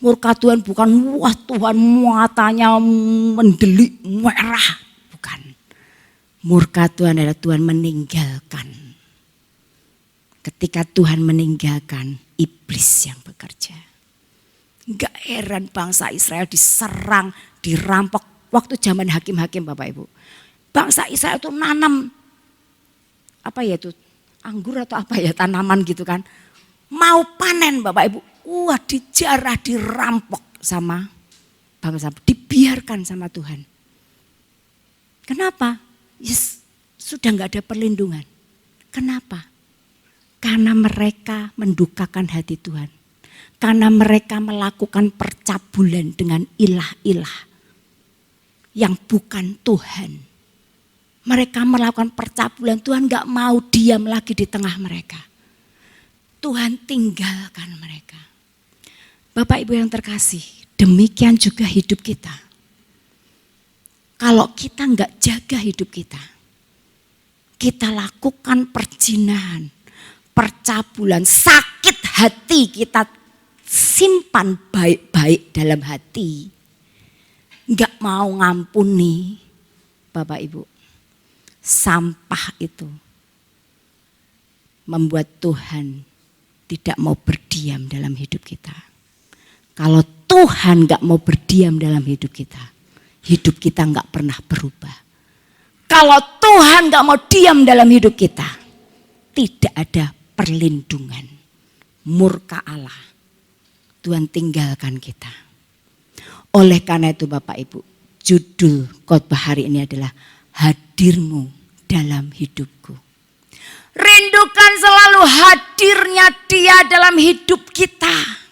Murka Tuhan bukan wah Tuhan matanya mendelik merah. Bukan. Murka Tuhan adalah Tuhan meninggalkan. Ketika Tuhan meninggalkan iblis yang bekerja. Enggak heran bangsa Israel diserang, dirampok. Waktu zaman hakim-hakim Bapak Ibu. Bangsa Israel itu nanam anggur atau tanaman gitu kan. Mau panen Bapak Ibu. Wah dijarah, dirampok sama bangsa. Dibiarkan sama Tuhan. Kenapa? Yes, sudah nggak ada perlindungan. Kenapa? Karena mereka mendukakan hati Tuhan. Karena mereka melakukan percabulan dengan ilah-ilah yang bukan Tuhan. Mereka melakukan percabulan, Tuhan gak mau diam lagi di tengah mereka. Tuhan tinggalkan mereka. Bapak Ibu yang terkasih, demikian juga hidup kita. Kalau kita gak jaga hidup kita lakukan perzinahan, percabulan, sakit hati kita simpan baik-baik dalam hati. Gak mau ngampuni, Bapak Ibu. Sampah itu membuat Tuhan tidak mau berdiam dalam hidup kita. Kalau Tuhan gak mau berdiam dalam hidup kita gak pernah berubah. Kalau Tuhan gak mau diam dalam hidup kita, tidak ada perlindungan. Murka Allah, Tuhan tinggalkan kita. Oleh karena itu Bapak Ibu, judul khotbah hari ini adalah hadirmu dalam hidupku. Rindukan selalu hadirnya Dia dalam hidup kita.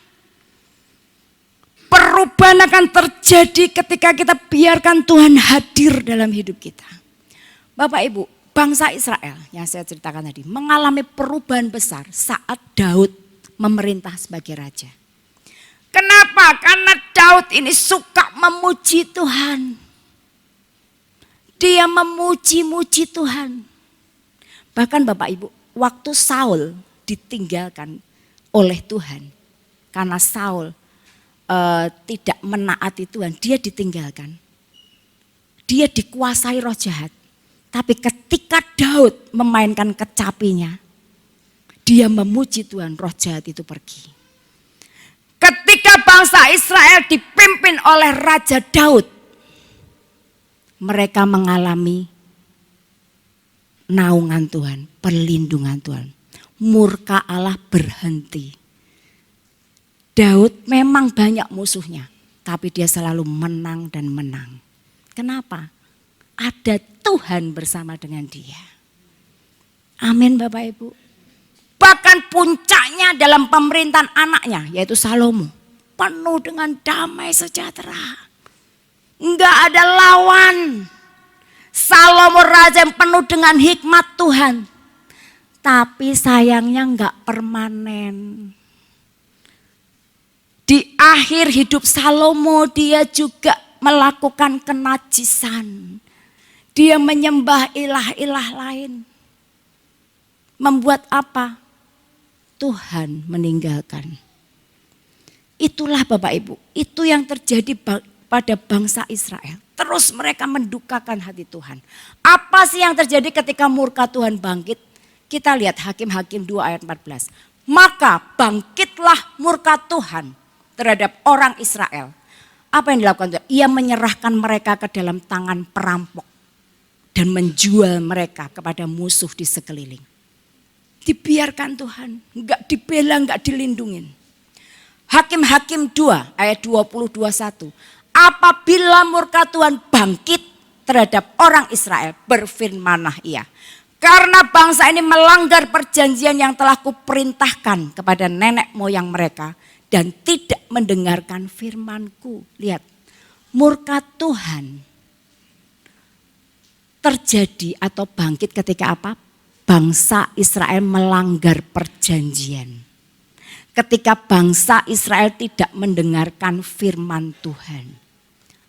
Perubahan akan terjadi ketika kita biarkan Tuhan hadir dalam hidup kita. Bapak Ibu, bangsa Israel yang saya ceritakan tadi mengalami perubahan besar saat Daud memerintah sebagai raja. Kenapa? Karena Daud ini suka memuji Tuhan. Dia memuji-muji Tuhan. Bahkan Bapak Ibu, waktu Saul ditinggalkan oleh Tuhan. Karena Saul tidak menaati Tuhan, dia ditinggalkan. Dia dikuasai roh jahat. Tapi ketika Daud memainkan kecapinya, dia memuji Tuhan, roh jahat itu pergi. Ketika bangsa Israel dipimpin oleh Raja Daud, mereka mengalami naungan Tuhan, perlindungan Tuhan. Murka Allah berhenti. Daud memang banyak musuhnya, tapi dia selalu menang dan menang. Kenapa? Ada Tuhan bersama dengan dia. Amin Bapak Ibu. Bahkan puncaknya dalam pemerintahan anaknya yaitu Salomo. Penuh dengan damai sejahtera. Enggak ada lawan. Salomo raja yang penuh dengan hikmat Tuhan. Tapi sayangnya enggak permanen. Di akhir hidup Salomo dia juga melakukan kenajisan. Dia menyembah ilah-ilah lain. Membuat apa? Tuhan meninggalkan. Itulah Bapak Ibu, itu yang terjadi pada bangsa Israel. Terus mereka mendukakan hati Tuhan. Apa sih yang terjadi ketika murka Tuhan bangkit? Kita lihat Hakim-Hakim 2 ayat 14. Maka bangkitlah murka Tuhan terhadap orang Israel. Apa yang dilakukan Tuhan? Ia menyerahkan mereka ke dalam tangan perampok. Dan menjual mereka kepada musuh di sekeliling. Dibiarkan Tuhan, enggak dibela, enggak dilindungin. Hakim-Hakim 2 ayat 20-21. Apabila murka Tuhan bangkit terhadap orang Israel, berfirmanlah ia. Karena bangsa ini melanggar perjanjian yang telah kuperintahkan kepada nenek moyang mereka. Dan tidak mendengarkan firmanku. Lihat, murka Tuhan terjadi atau bangkit ketika apa? Bangsa Israel melanggar perjanjian. Ketika bangsa Israel tidak mendengarkan firman Tuhan.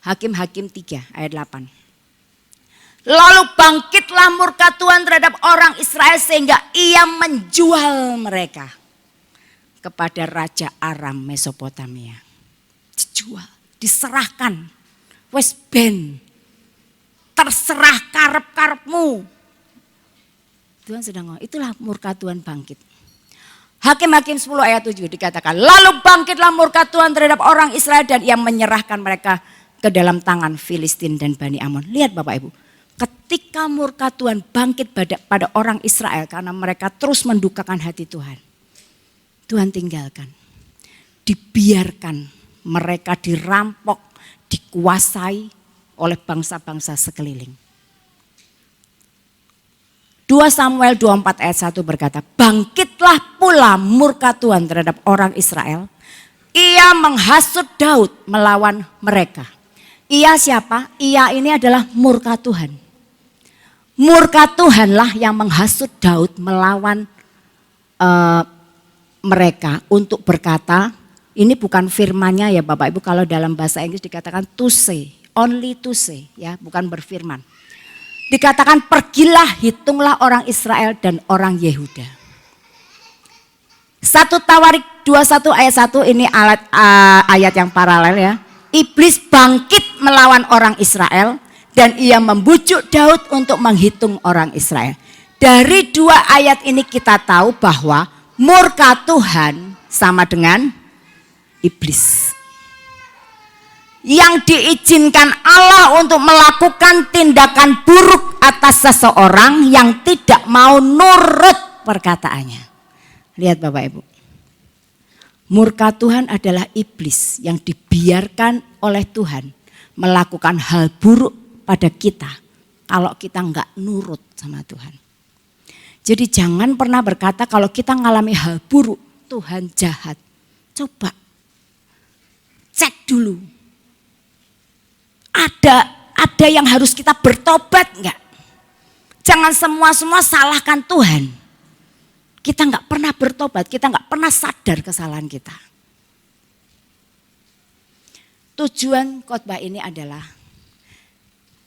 Hakim-Hakim 3 ayat 8. Lalu bangkitlah murka Tuhan terhadap orang Israel sehingga ia menjual mereka kepada Raja Aram Mesopotamia. Dijual, diserahkan. Wes ben, terserah karep-karepmu. Tuhan sedang ngomong, itulah murka Tuhan bangkit. Hakim-Hakim 10 ayat 7 dikatakan, lalu bangkitlah murka Tuhan terhadap orang Israel dan ia menyerahkan mereka ke dalam tangan Filistin dan Bani Amon. Lihat Bapak Ibu, ketika murka Tuhan bangkit pada orang Israel karena mereka terus mendukakan hati Tuhan. Tuhan tinggalkan, dibiarkan mereka dirampok, dikuasai oleh bangsa-bangsa sekeliling. 2 Samuel 24 ayat 1 berkata, bangkitlah pula murka Tuhan terhadap orang Israel. Ia menghasut Daud melawan mereka. Ia siapa? Ia ini adalah murka Tuhan. Murka Tuhanlah yang menghasut Daud melawan mereka untuk berkata, ini bukan firmannya ya Bapak Ibu, kalau dalam bahasa Inggris dikatakan to say, only to say ya, bukan berfirman. Dikatakan pergilah, hitunglah orang Israel dan orang Yehuda. 1 Tawarik 21 ayat 1 ini ayat yang paralel ya. Iblis bangkit melawan orang Israel dan ia membujuk Daud untuk menghitung orang Israel. Dari 2 ayat ini kita tahu bahwa murka Tuhan sama dengan iblis. Yang diizinkan Allah untuk melakukan tindakan buruk atas seseorang yang tidak mau nurut perkataannya. Lihat Bapak Ibu. Murka Tuhan adalah iblis yang dibiarkan oleh Tuhan melakukan hal buruk pada kita kalau kita enggak nurut sama Tuhan. Jadi jangan pernah berkata kalau kita mengalami hal buruk, Tuhan jahat. Coba cek dulu. Ada yang harus kita bertobat enggak? Jangan semua salahkan Tuhan. Kita enggak pernah bertobat, kita enggak pernah sadar kesalahan kita. Tujuan khotbah ini adalah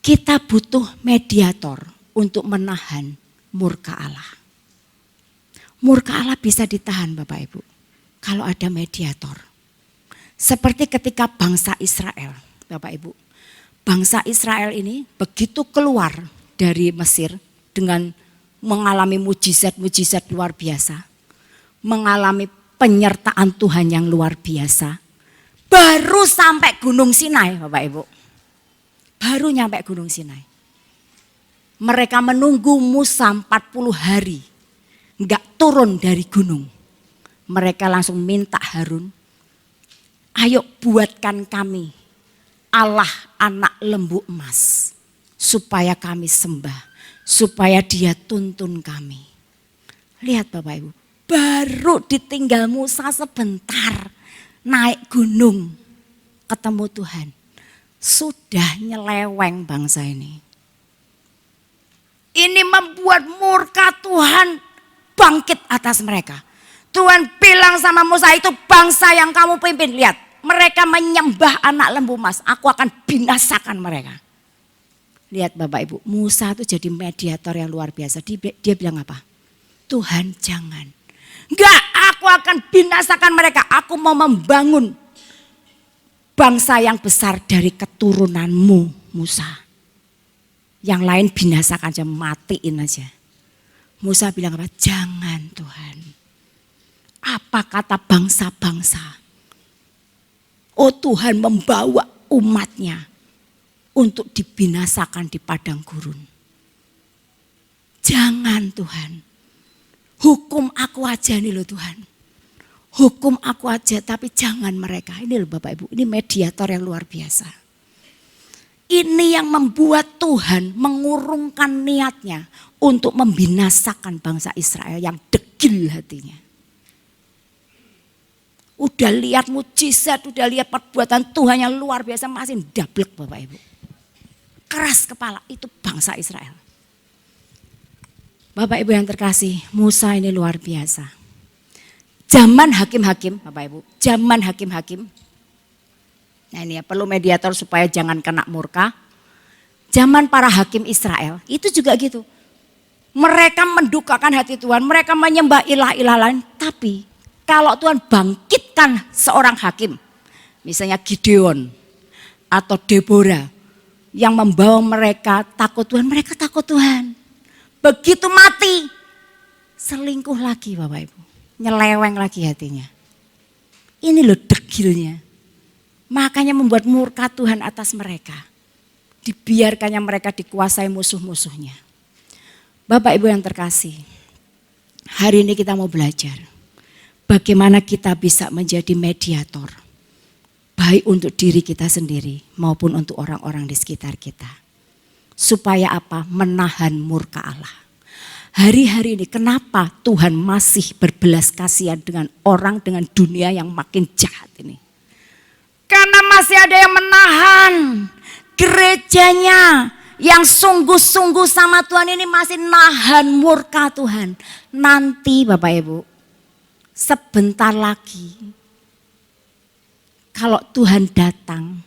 kita butuh mediator untuk menahan murka Allah. Murka Allah bisa ditahan Bapak Ibu kalau ada mediator. Seperti ketika bangsa Israel, Bapak Ibu. Bangsa Israel ini begitu keluar dari Mesir dengan mengalami mujizat-mujizat luar biasa. Mengalami penyertaan Tuhan yang luar biasa. Baru sampai Gunung Sinai Bapak Ibu. Baru nyampe Gunung Sinai. Mereka menunggu Musa 40 hari. Enggak turun dari gunung. Mereka langsung minta Harun. Ayo buatkan kami Allah anak lembu emas. Supaya kami sembah. Supaya dia tuntun kami. Lihat Bapak Ibu. Baru ditinggal Musa sebentar. Naik gunung. Ketemu Tuhan. Sudah nyeleweng bangsa ini. Ini membuat murka Tuhan bangkit atas mereka. Tuhan bilang sama Musa, itu bangsa yang kamu pimpin. Lihat, mereka menyembah anak lembu emas. Aku akan binasakan mereka. Lihat Bapak Ibu, Musa itu jadi mediator yang luar biasa. Dia bilang apa? Tuhan jangan. Enggak, aku akan binasakan mereka. Aku mau membangun bangsa yang besar dari keturunanmu Musa. Yang lain binasakan aja, matiin aja. Musa bilang apa? Jangan Tuhan. Apa kata bangsa-bangsa? Oh Tuhan membawa umatnya untuk dibinasakan di padang gurun. Jangan Tuhan. Hukum aku aja nih loh Tuhan. Hukum aku aja tapi jangan mereka. Ini loh Bapak Ibu, ini mediator yang luar biasa. Ini yang membuat Tuhan mengurungkan niatnya untuk membinasakan bangsa Israel yang degil hatinya. Udah lihat mujizat, udah lihat perbuatan Tuhan yang luar biasa, masih dablek Bapak Ibu. Keras kepala, itu bangsa Israel. Bapak Ibu yang terkasih, Musa ini luar biasa. Zaman hakim-hakim, Bapak Ibu, zaman hakim-hakim. Nah ini ya, perlu mediator supaya jangan kena murka. Zaman para hakim Israel, itu juga gitu. Mereka mendukakan hati Tuhan, mereka menyembah ilah-ilah lain. Tapi kalau Tuhan bangkitkan seorang hakim, misalnya Gideon atau Deborah, yang membawa mereka takut Tuhan, mereka takut Tuhan. Begitu mati, selingkuh lagi Bapak Ibu. Nyeleweng lagi hatinya. Ini loh degilnya. Makanya membuat murka Tuhan atas mereka. Dibiarkannya mereka dikuasai musuh-musuhnya. Bapak Ibu yang terkasih, hari ini kita mau belajar bagaimana kita bisa menjadi mediator. Baik untuk diri kita sendiri maupun untuk orang-orang di sekitar kita. Supaya apa? Menahan murka Allah. Hari-hari ini kenapa Tuhan masih berbelas kasihan dengan orang, dengan dunia yang makin jahat ini? Karena masih ada yang menahan gerejanya yang sungguh-sungguh sama Tuhan ini, masih nahan murka Tuhan. Nanti Bapak Ibu, sebentar lagi kalau Tuhan datang,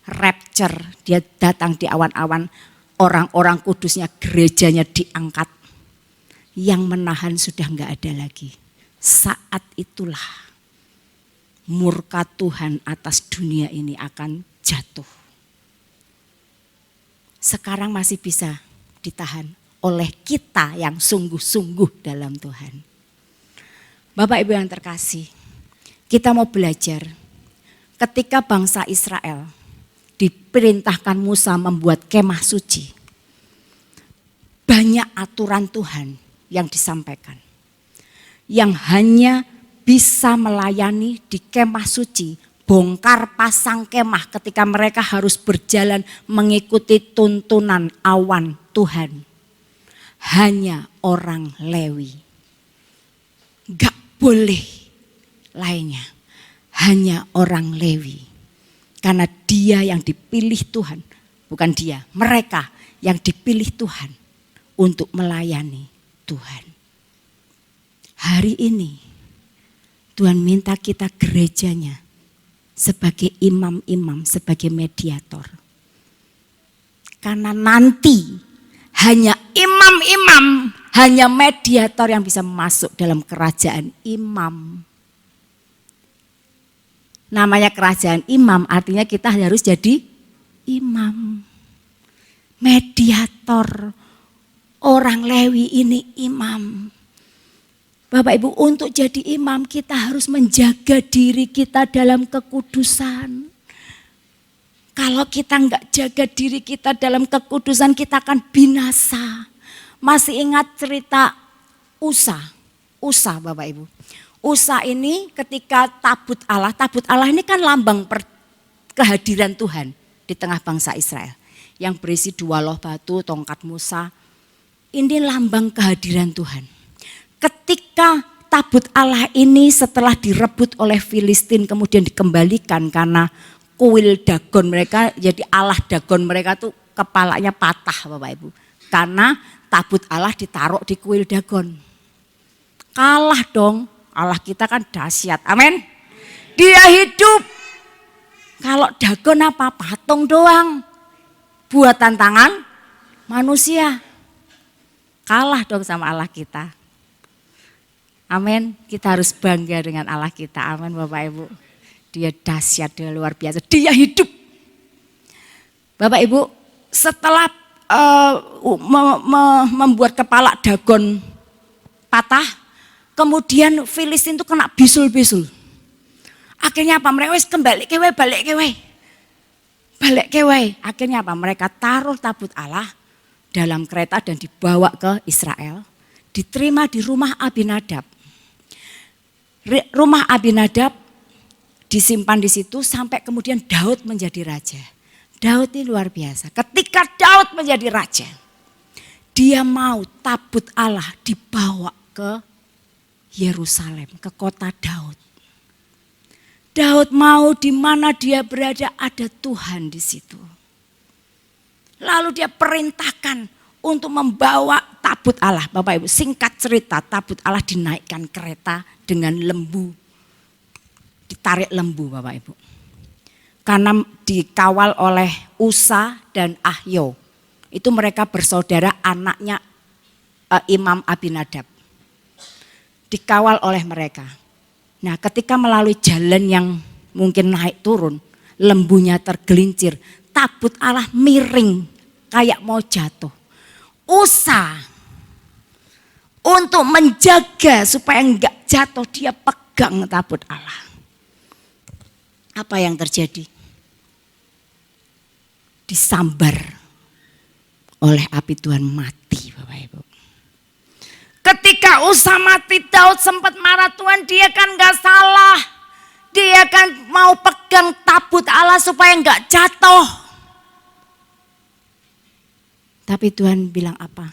rapture, dia datang di awan-awan, orang-orang kudusnya, gerejanya diangkat. Yang menahan sudah enggak ada lagi. Saat itulah murka Tuhan atas dunia ini akan jatuh. Sekarang masih bisa ditahan oleh kita yang sungguh-sungguh dalam Tuhan. Bapak Ibu yang terkasih, kita mau belajar ketika bangsa Israel diperintahkan Musa membuat kemah suci. Banyak aturan Tuhan yang disampaikan, yang hanya bisa melayani di kemah suci, bongkar pasang kemah ketika mereka harus berjalan mengikuti tuntunan awan Tuhan. Hanya orang Lewi, gak boleh lainnya, hanya orang Lewi. Karena dia yang dipilih Tuhan, bukan dia, mereka yang dipilih Tuhan untuk melayani Tuhan. Hari ini Tuhan minta kita gerejanya sebagai imam-imam, sebagai mediator. Karena nanti hanya imam-imam, hanya mediator yang bisa masuk dalam kerajaan imam. Namanya kerajaan imam artinya kita harus jadi imam. Mediator. Orang Lewi ini imam. Bapak Ibu, untuk jadi imam kita harus menjaga diri kita dalam kekudusan. Kalau kita enggak jaga diri kita dalam kekudusan, kita akan binasa. Masih ingat cerita Usa Bapak Ibu. Usa ini ketika tabut Allah ini kan lambang kehadiran Tuhan di tengah bangsa Israel. Yang berisi 2 loh batu, tongkat Musa. Ini lambang kehadiran Tuhan. Ketika tabut Allah ini setelah direbut oleh Filistin kemudian dikembalikan karena kuil Dagon mereka, jadi Allah Dagon mereka tuh kepalanya patah Bapak Ibu. Karena tabut Allah ditaruh di kuil Dagon. Kalah dong, Allah kita kan dahsyat, amin. Dia hidup. Kalau Dagon apa? Patung doang. Buatan tangan manusia. Kalah dong sama Allah kita. Amin. Kita harus bangga dengan Allah kita. Amin Bapak Ibu. Dia dahsyat, dia luar biasa. Dia hidup. Bapak Ibu, setelah membuat kepala Dagon patah, kemudian Filistin itu kena bisul-bisul. Akhirnya apa? Mereka balik kewe. Akhirnya apa? Mereka taruh tabut Allah dalam kereta dan dibawa ke Israel, diterima di rumah Abinadab. Rumah Abinadab disimpan di situ sampai kemudian Daud menjadi raja. Daud ini luar biasa. Ketika Daud menjadi raja, dia mau tabut Allah dibawa ke Yerusalem, ke kota Daud. Daud mau di mana dia berada ada Tuhan di situ. Lalu dia perintahkan untuk membawa tabut Allah. Bapak Ibu, singkat cerita, tabut Allah dinaikkan kereta dengan lembu. Ditarik lembu Bapak Ibu. Karena dikawal oleh Usa dan Ahyo. Itu mereka bersaudara, anaknya Imam Abinadab. Dikawal oleh mereka. Nah, ketika melalui jalan yang mungkin naik turun, lembunya tergelincir. Tabut Allah miring kayak mau jatuh. Usa untuk menjaga supaya enggak jatuh, dia pegang tabut Allah. Apa yang terjadi? Disambar oleh api Tuhan, mati Bapak Ibu. Ketika Usa mati, Daud sempat marah, Tuhan dia kan enggak salah. Dia kan mau pegang tabut Allah supaya enggak jatuh. Tapi Tuhan bilang apa?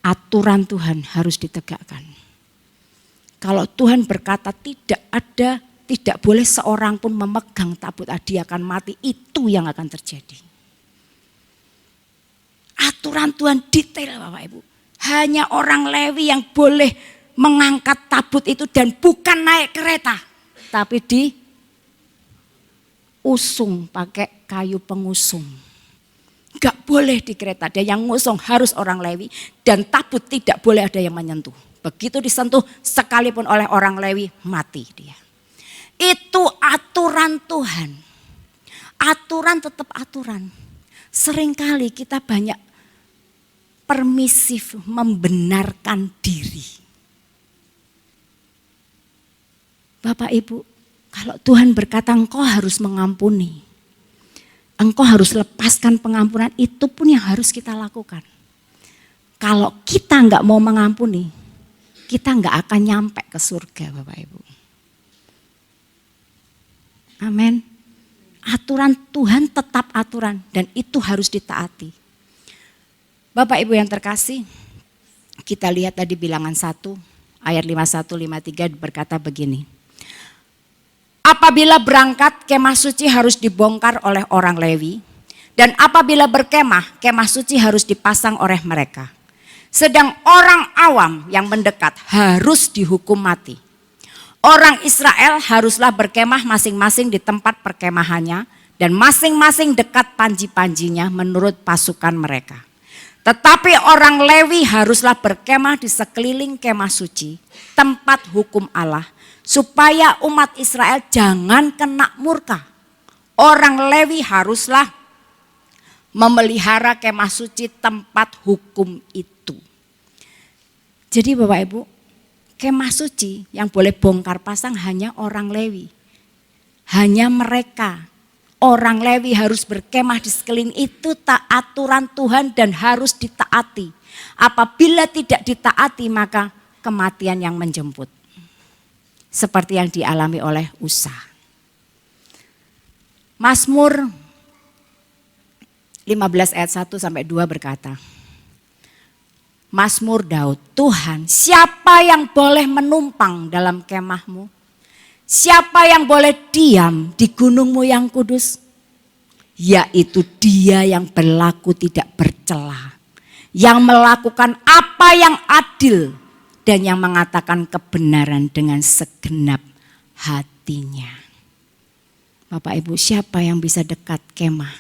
aturan Tuhan harus ditegakkan. Kalau Tuhan berkata tidak boleh seorang pun memegang tabut, dia akan mati, itu yang akan terjadi. Aturan Tuhan detail Bapak Ibu. Hanya orang Lewi yang boleh mengangkat tabut itu dan bukan naik kereta, tapi diusung pakai kayu pengusung. Gak boleh di kereta, ada yang ngusung harus orang Lewi, dan tabut tidak boleh ada yang menyentuh. Begitu disentuh sekalipun oleh orang Lewi, mati dia. Itu aturan Tuhan. Aturan tetap aturan. Seringkali kita banyak permisif membenarkan diri. Bapak Ibu, kalau Tuhan berkata engkau harus mengampuni, engkau harus lepaskan pengampunan, itu pun yang harus kita lakukan. Kalau kita enggak mau mengampuni, kita enggak akan nyampe ke surga Bapak Ibu. Amin. Aturan Tuhan tetap aturan dan itu harus ditaati. Bapak Ibu yang terkasih, kita lihat tadi Bilangan 1 ayat 51-53 berkata begini. Apabila berangkat, kemah suci harus dibongkar oleh orang Lewi, dan apabila berkemah, kemah suci harus dipasang oleh mereka. Sedang orang awam yang mendekat harus dihukum mati. Orang Israel haruslah berkemah masing-masing di tempat perkemahannya dan masing-masing dekat panji-panjinya menurut pasukan mereka. Tetapi orang Lewi haruslah berkemah di sekeliling kemah suci, tempat hukum Allah, supaya umat Israel jangan kena murka. Orang Lewi haruslah memelihara kemah suci, tempat hukum itu. Jadi Bapak Ibu, kemah suci yang boleh bongkar pasang hanya orang Lewi. Hanya mereka. Orang Lewi harus berkemah di sekeliling itu, aturan Tuhan dan harus ditaati. Apabila tidak ditaati maka kematian yang menjemput. Seperti yang dialami oleh Usa. Mazmur 15 ayat 1-2 berkata, Mazmur Daud, Tuhan, siapa yang boleh menumpang dalam kemahmu? Siapa yang boleh diam di gunungmu yang kudus? Yaitu dia yang berlaku tidak bercela, yang melakukan apa yang adil, dan yang mengatakan kebenaran dengan segenap hatinya. Bapak Ibu, siapa yang bisa dekat kemah?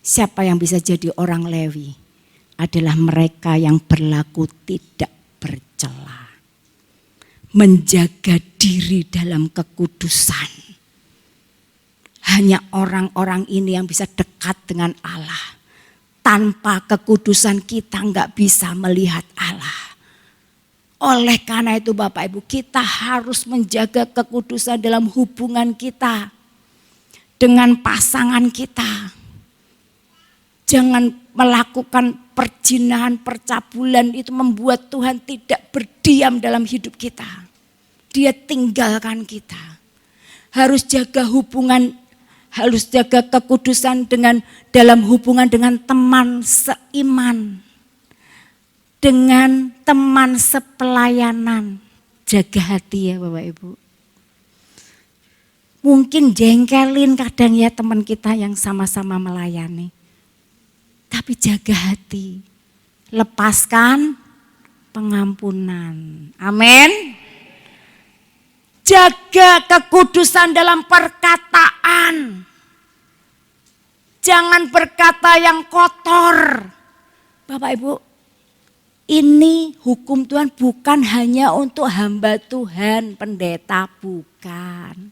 Siapa yang bisa jadi orang Lewi? Adalah mereka yang berlaku tidak bercela. Menjaga diri dalam kekudusan. Hanya orang-orang ini yang bisa dekat dengan Allah. Tanpa kekudusan kita enggak bisa melihat Allah. Oleh karena itu Bapak Ibu, kita harus menjaga kekudusan dalam hubungan kita dengan pasangan kita. Jangan melakukan perzinahan, percabulan, itu membuat Tuhan tidak berdiam dalam hidup kita. Dia tinggalkan kita. Harus jaga hubungan, harus jaga kekudusan dalam hubungan dengan teman seiman. Dengan teman sepelayanan. Jaga hati ya Bapak Ibu. Mungkin jengkelin kadang ya teman kita yang sama-sama melayani. Tapi jaga hati, lepaskan pengampunan. Amin. Jaga kekudusan dalam perkataan. Jangan berkata yang kotor. Bapak Ibu, ini hukum Tuhan bukan hanya untuk hamba Tuhan, pendeta, bukan.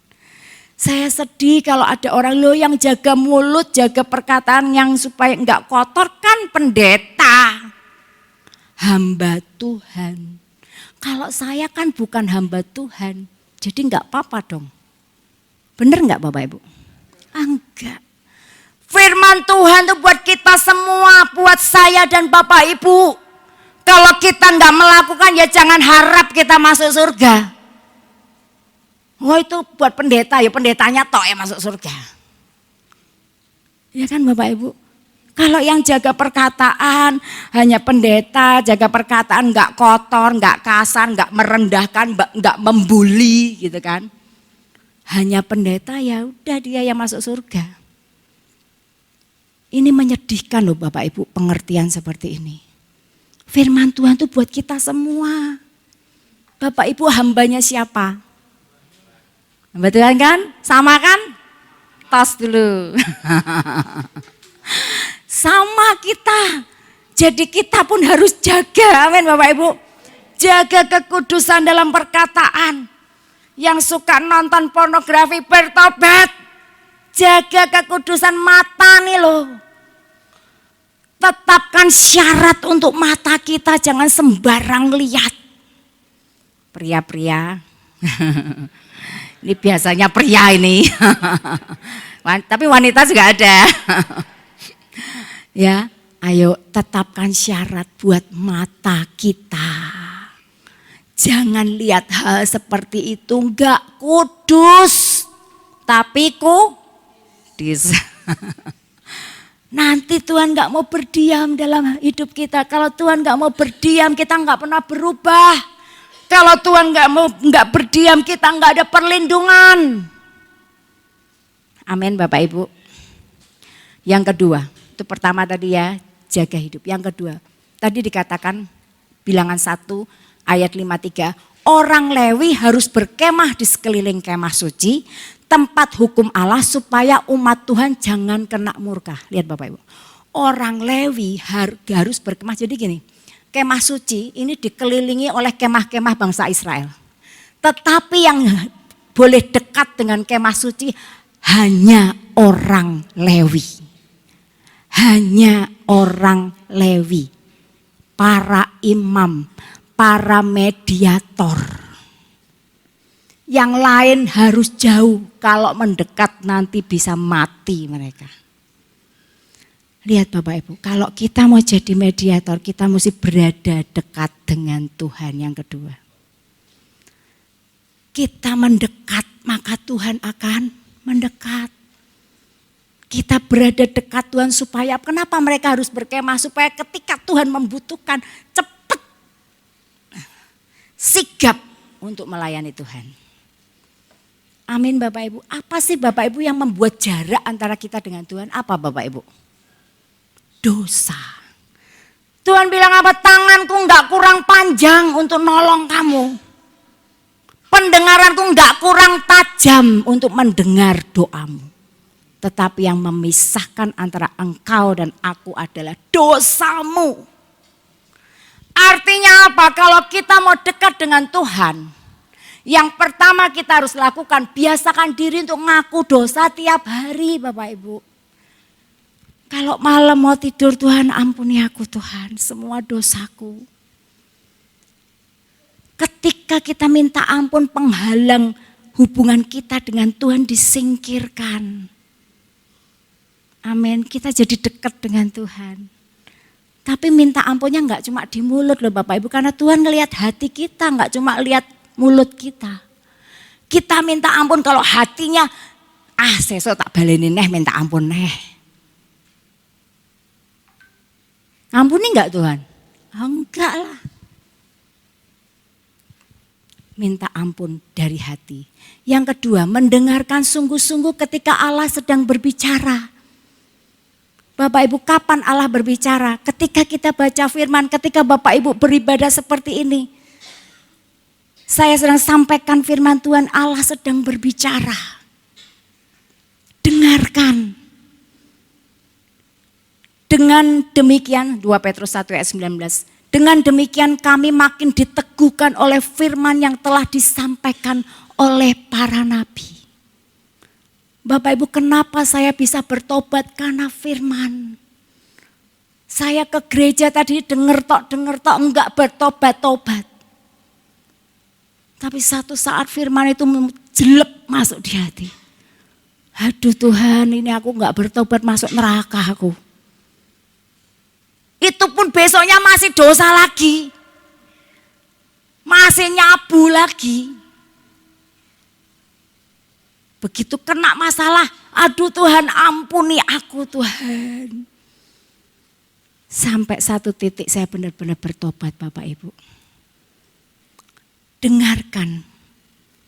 Saya sedih kalau ada orang loh yang jaga mulut, jaga perkataan yang supaya enggak kotor, kan pendeta. Hamba Tuhan. Kalau saya kan bukan hamba Tuhan, jadi enggak apa-apa dong. Bener enggak Bapak Ibu? Enggak. Firman Tuhan itu buat kita semua, buat saya dan Bapak Ibu. Kalau kita enggak melakukan ya jangan harap kita masuk surga. Oh itu buat pendeta, ya pendetanya tok ya masuk surga. Ya kan Bapak Ibu. Kalau yang jaga perkataan hanya pendeta, jaga perkataan nggak kotor, nggak kasar, nggak merendahkan, nggak membuli gitu kan. Hanya pendeta, ya udah dia yang masuk surga. Ini menyedihkan loh Bapak Ibu, pengertian seperti ini. Firman Tuhan itu buat kita semua. Bapak Ibu hambanya siapa? Hamba Tuhan kan? Sama kan? Tos dulu. Sama kita. Jadi kita pun harus jaga, amin Bapak Ibu. Jaga kekudusan dalam perkataan. Yang suka nonton pornografi bertobat. Jaga kekudusan mata nih loh. Tetapkan syarat untuk mata kita, jangan sembarang lihat. Pria-pria. Ini biasanya pria ini. Tapi wanita juga ada. Ya, ayo tetapkan syarat buat mata kita. Jangan lihat hal seperti itu, enggak kudus, tapi kudus. Nanti Tuhan enggak mau berdiam dalam hidup kita. Kalau Tuhan enggak mau berdiam, kita enggak pernah berubah. Kalau Tuhan enggak berdiam, kita enggak ada perlindungan. Amin Bapak Ibu. Yang kedua, itu pertama tadi ya, jaga hidup. Yang kedua, tadi dikatakan Bilangan 1 ayat 53, orang Lewi harus berkemah di sekeliling kemah suci, tempat hukum Allah supaya umat Tuhan jangan kena murka. Lihat Bapak Ibu, orang Lewi harus berkemah. Jadi gini, kemah suci ini dikelilingi oleh kemah-kemah bangsa Israel. Tetapi yang boleh dekat dengan kemah suci hanya orang Lewi. Hanya orang Lewi, para imam, para mediator. Yang lain harus jauh, kalau mendekat nanti bisa mati mereka. Lihat Bapak Ibu, kalau kita mau jadi mediator, kita mesti berada dekat dengan Tuhan. Yang kedua, kita mendekat, maka Tuhan akan mendekat. Kita berada dekat Tuhan supaya, kenapa mereka harus berkemah? Supaya ketika Tuhan membutuhkan, cepat sigap untuk melayani Tuhan. Amin Bapak Ibu. Apa sih Bapak Ibu yang membuat jarak antara kita dengan Tuhan? Apa Bapak Ibu? Dosa. Tuhan bilang apa? Tanganku enggak kurang panjang untuk nolong kamu. Pendengaranku enggak kurang tajam untuk mendengar doamu. Tetapi yang memisahkan antara engkau dan aku adalah dosamu. Artinya apa? Kalau kita mau dekat dengan Tuhan, yang pertama kita harus lakukan, biasakan diri untuk ngaku dosa tiap hari Bapak Ibu. Kalau malam mau tidur, Tuhan ampuni aku Tuhan, semua dosaku. Ketika kita minta ampun, penghalang hubungan kita dengan Tuhan disingkirkan. Amin, kita jadi dekat dengan Tuhan. Tapi minta ampunnya enggak cuma di mulut loh Bapak Ibu. Karena Tuhan ngelihat hati kita, enggak cuma lihat mulut kita. Kita minta ampun kalau hatinya, sesok tak baleni neh minta ampun neh. Ampuni enggak Tuhan? Enggak lah. Minta ampun dari hati. Yang kedua, mendengarkan sungguh-sungguh ketika Allah sedang berbicara. Bapak Ibu, kapan Allah berbicara? Ketika kita baca firman, ketika Bapak Ibu beribadah seperti ini. Saya sedang sampaikan firman Tuhan, Allah sedang berbicara. Dengarkan. Dengan demikian, 2 Petrus 1 ayat 19. Dengan demikian kami makin diteguhkan oleh firman yang telah disampaikan oleh para nabi. Bapak Ibu, kenapa saya bisa bertobat? Karena firman. Saya ke gereja tadi denger tok, enggak bertobat-tobat. Tapi satu saat firman itu jelek masuk di hati. Aduh Tuhan, ini aku enggak bertobat, masuk neraka aku. Itu pun besoknya masih dosa lagi. Masih nyabu lagi. Begitu kena masalah, aduh Tuhan ampuni aku Tuhan. Sampai satu titik saya benar-benar bertobat Bapak Ibu. Dengarkan,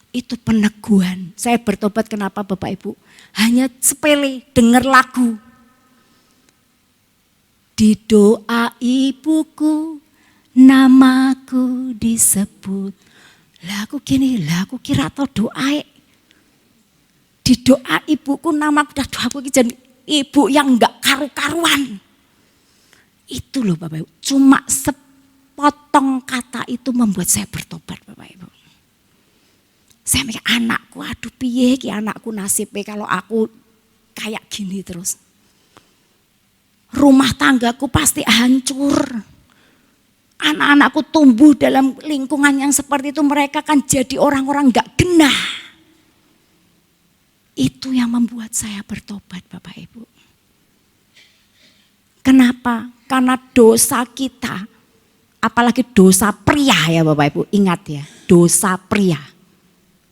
itu peneguhan. Saya bertobat kenapa Bapak Ibu? Hanya sepele, dengar lagu. Di doa ibuku, namaku disebut. Lah aku gini, lah aku kira atau doa. Di doa ibuku namaku, aku jadi ibu yang enggak karu-karuan. Itu loh Bapak Ibu, cuma sepotong kata itu membuat saya bertobat Bapak Ibu. Saya mikir anakku, aduh piye ki anakku nasibnya kalau aku kayak gini terus. Rumah tanggaku pasti hancur. Anak-anakku tumbuh dalam lingkungan yang seperti itu, mereka kan jadi orang-orang gak genah. Itu yang membuat saya bertobat Bapak Ibu. Kenapa? Karena dosa kita, apalagi dosa pria ya Bapak Ibu, ingat ya, dosa pria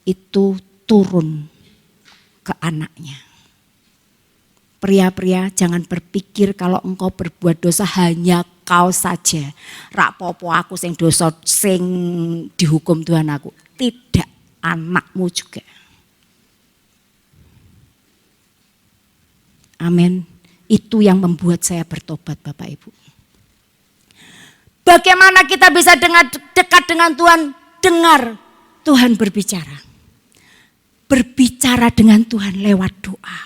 itu turun ke anaknya. Pria-pria jangan berpikir kalau engkau berbuat dosa hanya kau saja. Rak popo aku sing dosa sing dihukum Tuhan aku. Tidak, anakmu juga. Amin. Itu yang membuat saya bertobat Bapak Ibu. Bagaimana kita bisa dekat dengan Tuhan? Dengar Tuhan berbicara. Berbicara dengan Tuhan lewat doa.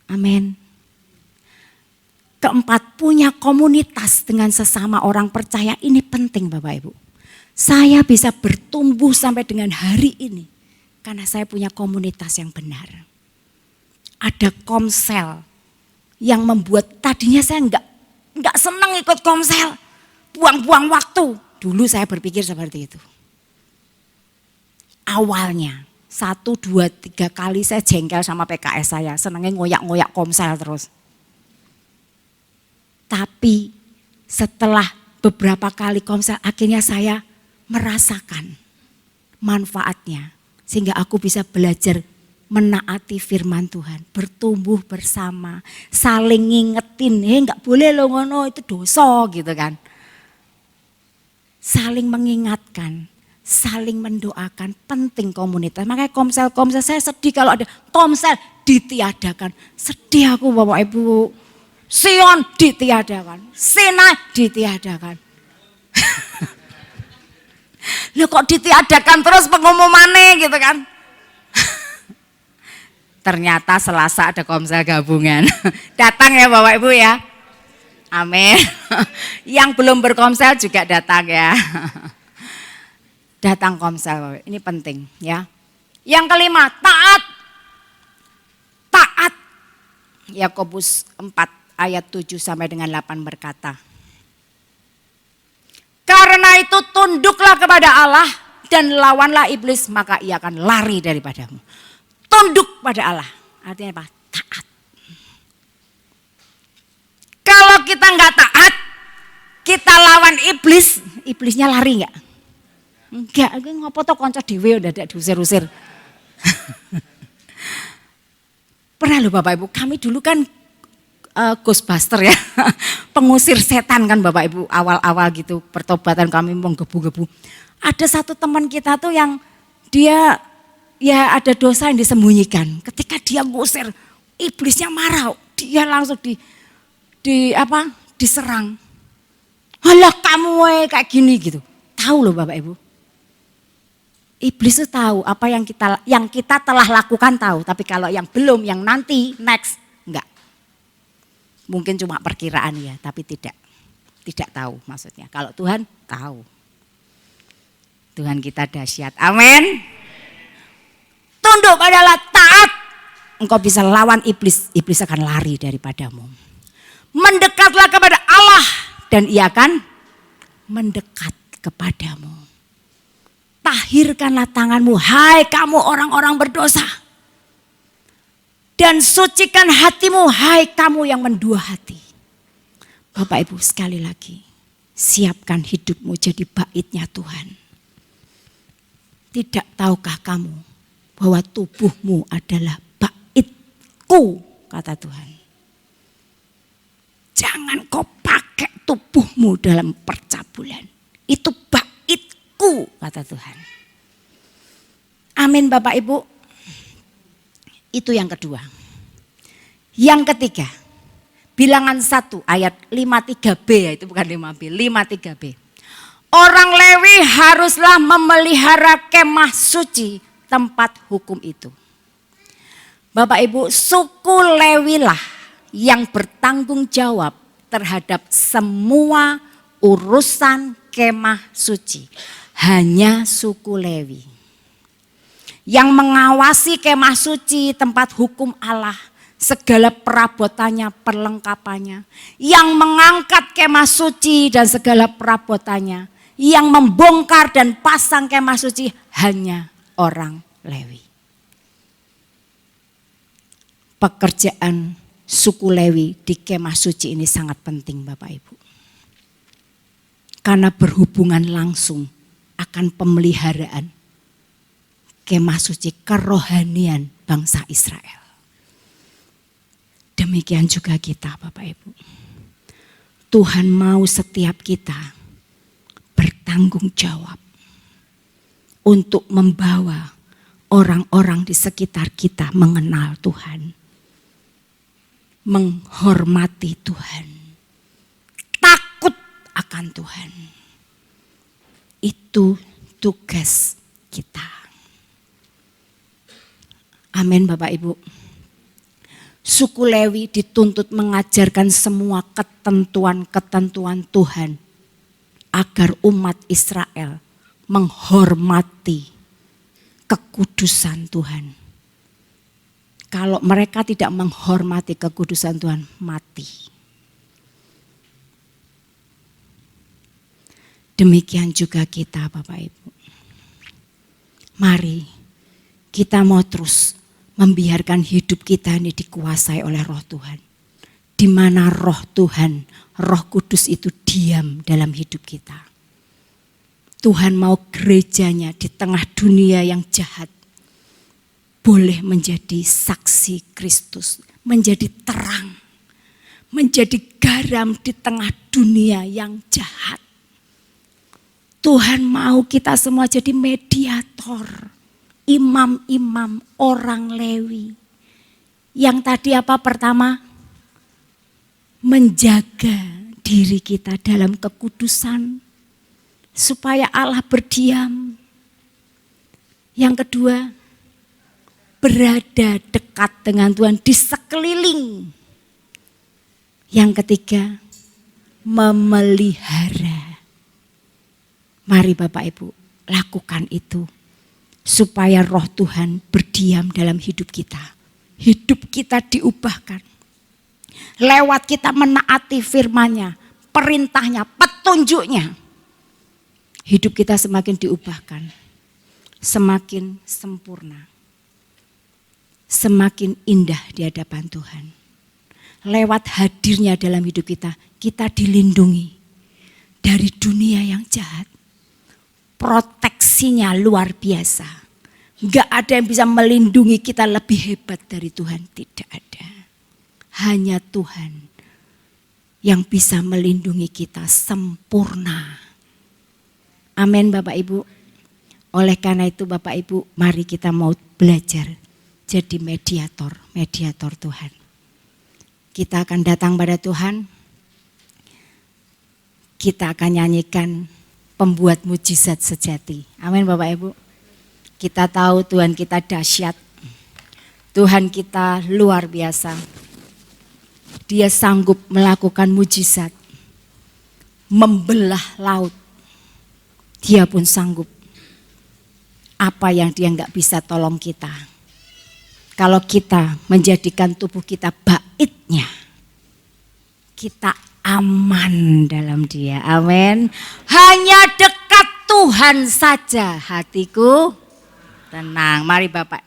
Amin. Keempat, punya komunitas dengan sesama orang percaya ini penting Bapak Ibu. Saya bisa bertumbuh sampai dengan hari ini karena saya punya komunitas yang benar. Ada komsel yang membuat tadinya saya enggak senang ikut komsel, buang-buang waktu. Dulu saya berpikir seperti itu. Awalnya 1, 2, 3 kali saya jengkel sama PKS saya, senangnya ngoyak-ngoyak komsel terus. Tapi setelah beberapa kali komsel akhirnya saya merasakan manfaatnya. Sehingga aku bisa belajar menaati firman Tuhan, bertumbuh bersama, saling ngingetin, enggak boleh lo ngono itu dosa gitu kan. Saling mengingatkan, saling mendoakan, penting komunitas. Makanya komsel-komsel saya sedih kalau ada komsel ditiadakan. Sedih aku Bapak Ibu. Sion ditiadakan, Sinai ditiadakan. Loh kok ditiadakan terus pengumumannya gitu kan. Ternyata Selasa ada komsel gabungan. Datang ya Bapak Ibu ya. Amin. Yang belum berkomsel juga datang ya. Datang komsel, ini penting ya. Yang kelima, taat. Taat. Yakobus 4 ayat 7 sampai dengan 8 berkata. Karena itu tunduklah kepada Allah dan lawanlah iblis, maka ia akan lari daripadamu. Tunduk pada Allah, artinya apa? Taat. Kalau kita enggak taat, kita lawan iblis, iblisnya lari enggak? Enggak, ngopo to kanca dhewe udah diusir-usir. Pernah loh Bapak Ibu, kami dulu kan Ghostbuster ya, pengusir setan kan Bapak Ibu, awal-awal gitu pertobatan kami menggebu-gebu. Ada satu teman kita tuh yang dia ya ada dosa yang disembunyikan. Ketika dia ngusir, iblisnya marah, dia langsung diserang. Halah kamu kayak gini gitu. Tahu loh Bapak Ibu. Iblis itu tahu apa yang kita telah lakukan tahu, tapi kalau yang belum, yang nanti, next, enggak. Mungkin cuma perkiraan ya, tapi tidak tahu maksudnya. Kalau Tuhan tahu. Tuhan kita dahsyat. Amin. Tunduk adalah taat. Engkau bisa lawan iblis, iblis akan lari daripadamu. Mendekatlah kepada Allah dan ia akan mendekat kepadamu. Tahirkanlah tanganmu, hai kamu orang-orang berdosa. Dan sucikan hatimu, hai kamu yang mendua hati. Bapak Ibu sekali lagi, siapkan hidupmu jadi baitnya Tuhan. Tidak tahukah kamu bahwa tubuhmu adalah baitku, kata Tuhan. jangan kau pakai tubuhmu dalam percabulan. Itu baitku, kata Tuhan. Amin Bapak Ibu. Itu yang kedua. Yang ketiga, Bilangan 1 ayat 53b, ya itu bukan 5b, 53b. Orang Lewi haruslah memelihara kemah suci tempat hukum itu. Bapak Ibu, suku Lewi lah yang bertanggung jawab terhadap semua urusan kemah suci. Hanya suku Lewi yang mengawasi kemah suci, tempat hukum Allah, segala perabotannya, perlengkapannya, yang mengangkat kemah suci dan segala perabotannya, yang membongkar dan pasang kemah suci hanya orang Lewi. Pekerjaan suku Lewi di kemah suci ini sangat penting Bapak Ibu. Karena berhubungan langsung akan pemeliharaan kemah suci, kerohanian bangsa Israel. Demikian juga kita Bapak Ibu. Tuhan mau setiap kita bertanggung jawab untuk membawa orang-orang di sekitar kita mengenal Tuhan. Menghormati Tuhan. Takut akan Tuhan. Itu tugas kita. Amin Bapak Ibu. Suku Lewi dituntut mengajarkan semua ketentuan-ketentuan Tuhan agar umat Israel menghormati kekudusan Tuhan. Kalau mereka tidak menghormati kekudusan Tuhan, mati. Demikian juga kita Bapak Ibu. Mari kita mau terus membiarkan hidup kita ini dikuasai oleh Roh Tuhan. Di mana Roh Tuhan, Roh Kudus itu diam dalam hidup kita. Tuhan mau gerejanya di tengah dunia yang jahat boleh menjadi saksi Kristus, menjadi terang, menjadi garam di tengah dunia yang jahat. Tuhan mau kita semua jadi mediator. Imam-imam orang Lewi. Yang tadi apa pertama? Menjaga diri kita dalam kekudusan. Supaya Allah berdiam. Yang kedua, berada dekat dengan Tuhan di sekeliling. Yang ketiga, memelihara. Mari Bapak Ibu, lakukan itu. Supaya Roh Tuhan berdiam dalam hidup kita. Hidup kita diubahkan. Lewat kita menaati firman-Nya, perintahnya, petunjuknya. Hidup kita semakin diubahkan. Semakin sempurna. Semakin indah di hadapan Tuhan. Lewat hadirnya dalam hidup kita, kita dilindungi dari dunia yang jahat. Proteksinya luar biasa. Gak ada yang bisa melindungi kita lebih hebat dari Tuhan. Tidak ada. Hanya Tuhan yang bisa melindungi kita sempurna. Amin Bapak Ibu. Oleh karena itu Bapak Ibu, mari kita mau belajar jadi mediator Tuhan. Kita akan datang pada Tuhan. Kita akan nyanyikan pembuat mujizat sejati. Amin Bapak Ibu. Kita tahu Tuhan kita dahsyat. Tuhan kita luar biasa. Dia sanggup melakukan mujizat. Membelah laut. Dia pun sanggup. Apa yang dia enggak bisa tolong kita. Kalau kita menjadikan tubuh kita baitnya. Kita aman dalam dia. Amin. Hanya dekat Tuhan saja hatiku tenang. Mari Bapak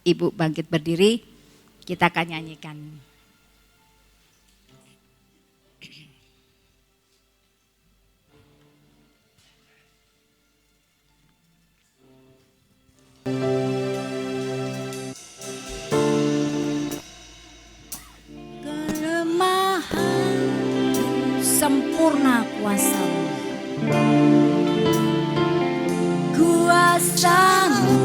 Ibu bangkit berdiri. Kita akan nyanyikan. Kelemahan sempurna kuasa-Mu. Kuasa-Mu,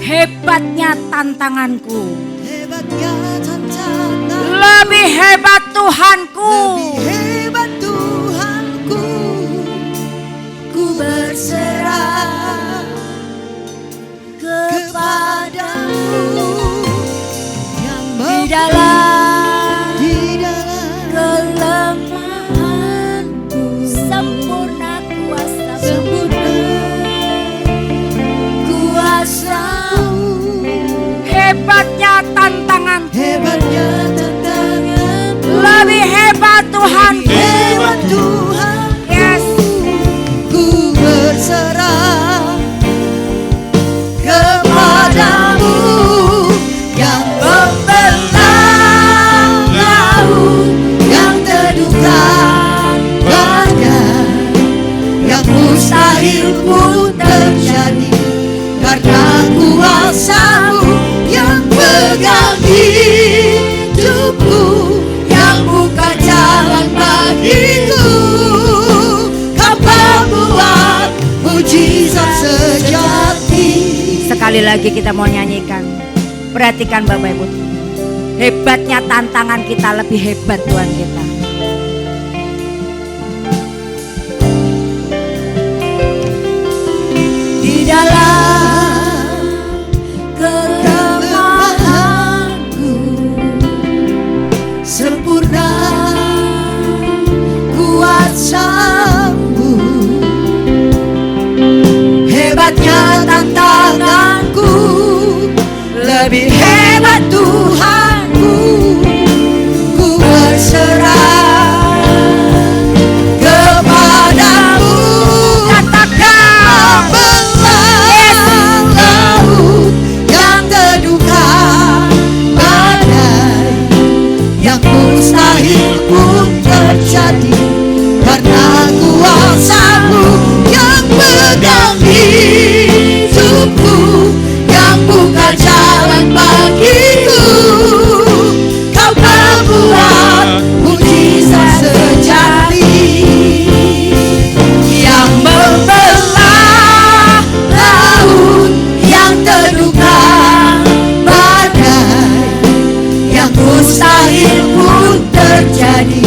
hebatnya tantanganku, Hebatnya tantangan, lebih hebat Tuhanku. lebih hebat Tuhanku. Ku berserah kepadamu yang Di dalam di dalam kelemahanku, sempurna kuasa-Mu. sempurna kuasa-Mu. Hebatnya tantanganku, Hebatnya tantangan, lebih hebat Tuhanku. hebat Tuhan. Yes. Ku berserah kepadamu yang membelah laut, yang teduhkan badai, yang mustahil pun terjadi karena kuasa-Mu yang pegang hidupku, yang buka jalan bagiku. Kau pembuat mujizat sejati. Sekali lagi kita mau nyanyikan. Perhatikan Bapak Ibu. Hebatnya tantangan kita lebih hebat Tuhan kita. Di dalam kelemahanku, sempurna kuasa-Mu. Hebatnya tantanganku, lebih hebat Tuhanku. Ku berserah kepadamu. Katakan. Membelah laut, yang teduhkan badai, yang mustahil pun terjadi karena kuasa-Mu yang pegang hidupku, yang buka jalan bagiku. Kau pembuat mujizat sejati, yang membelah laut, yang teduhkan badai, yang mustahil pun terjadi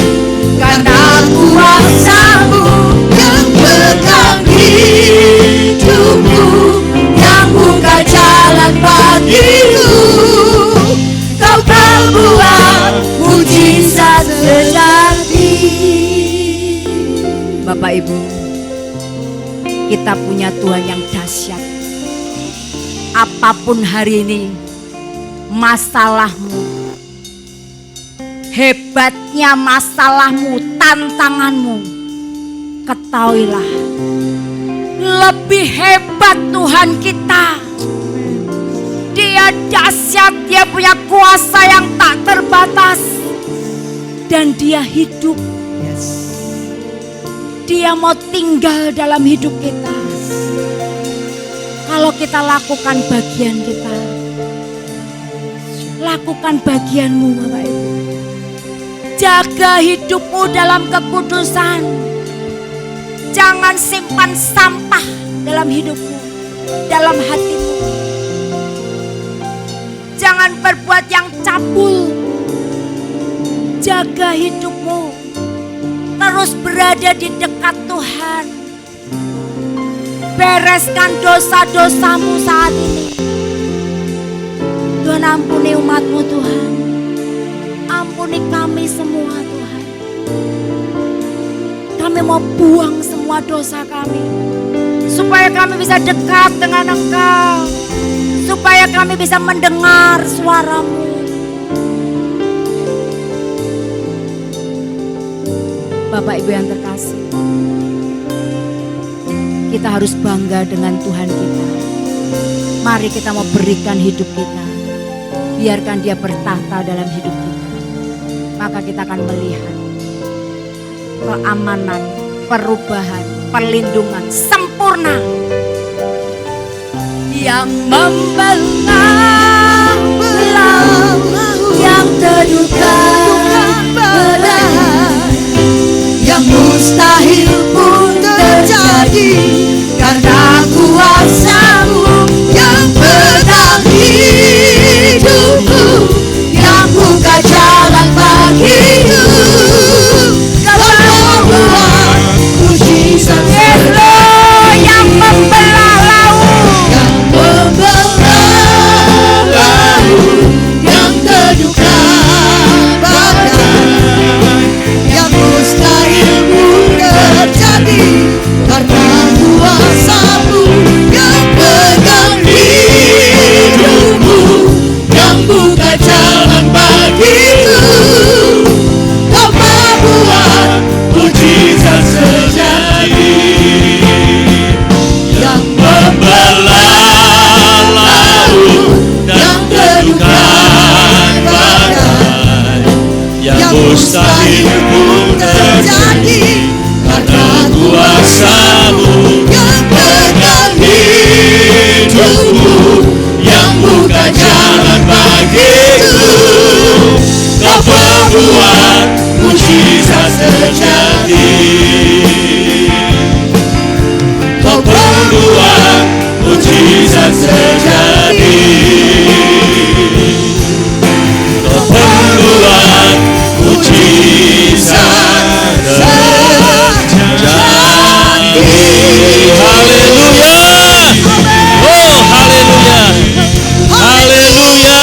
karena kuasa-Mu yang pegang hidupku, yang buka jalan bagiku. Kau pembuat mujizat sejati. Bapak Ibu, kita punya Tuhan yang dahsyat. Apapun hari ini masalahmu, hebatnya masalahmu, tantanganmu, ketahuilah lebih hebat Tuhan kita. Dia dahsyat, dia punya kuasa yang tak terbatas, dan dia hidup. Dia mau tinggal dalam hidup kita. Kalau kita lakukan bagian kita, lakukan bagianmu Bapak Ibu. Jaga hidupmu dalam kekudusan. Jangan simpan sampah dalam hidupmu, dalam hatimu. Jangan berbuat yang cabul. Jaga hidupmu. Terus berada di dekat Tuhan. Bereskan dosa-dosamu saat ini. Tuhan ampuni umat-Mu Tuhan. Ampuni kami semua Tuhan. Kami mau buang semua dosa kami. Supaya kami bisa dekat dengan Engkau. Supaya kami bisa mendengar suara-Mu. Bapak Ibu yang terkasih, kita harus bangga dengan Tuhan kita. Mari kita mau berikan hidup kita. Biarkan Dia bertahta dalam hidup kita. Maka kita akan melihat keamanan, perubahan, perlindungan sempurna. Yang membelah laut, yang teduhkan badai, yang jalan bagiku. Kau membuat mujizat terjadi, yang membelah laut dan teduhkan badai, yang mustahil pun terjadi karena kuasa-Mu yang pegang hidupku, yang buka jalan bagiku. Kau membuat mujizat terjadi, Kau membuat mujizat terjadi, Kau membuat mujizat terjadi. Haleluya. Oh, haleluya. Haleluya.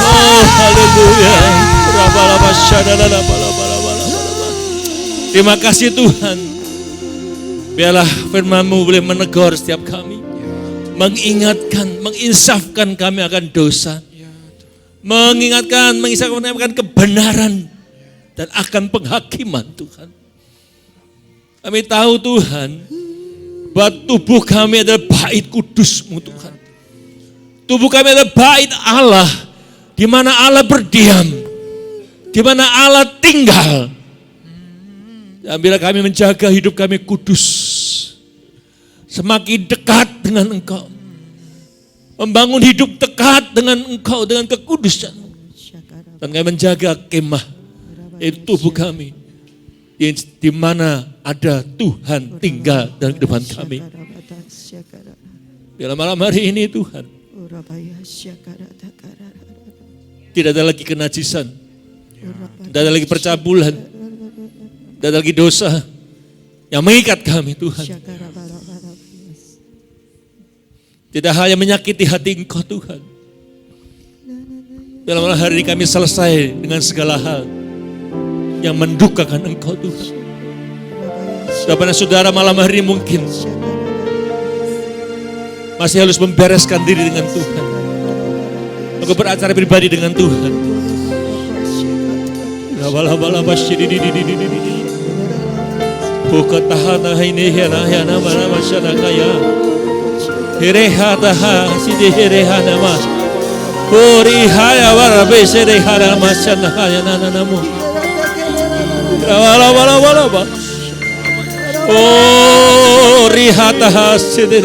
Oh, haleluya. Terima kasih Tuhan. Biarlah firman-Mu boleh menegur setiap kami, mengingatkan, menginsafkan kami akan dosa, mengingatkan, mengisahkan kami akan kebenaran dan akan penghakiman Tuhan. Kami tahu Tuhan, bahwa tubuh kami adalah bait kudus-Mu Tuhan. Tubuh kami adalah bait Allah, di mana Allah berdiam, di mana Allah tinggal. Dan bila kami menjaga hidup kami kudus, semakin dekat dengan Engkau, membangun hidup dekat dengan Engkau, dengan kekudusan, dan kami menjaga kemah, yaitu tubuh kami, di mana ada Tuhan tinggal dalam kehidupan kami. Bila malam hari ini Tuhan, tidak ada lagi kenajisan, tidak ada lagi percabulan, tidak ada lagi dosa yang mengikat kami Tuhan. Tidak hanya menyakiti hati Engkau Tuhan. Dalam malam hari ini kami selesai dengan segala hal yang mendukakan Engkau Tuhan. Kepada saudara malam hari ini mungkin masih harus membereskan diri dengan Tuhan, aku beracara pribadi dengan Tuhan. Buka tahana ini yana mana masyarakat ya. Hereha taha sidi hereha nama. Kori haya warabe sereha nama masyarakat ya nanamu. Wala. Oh rihataha sidi.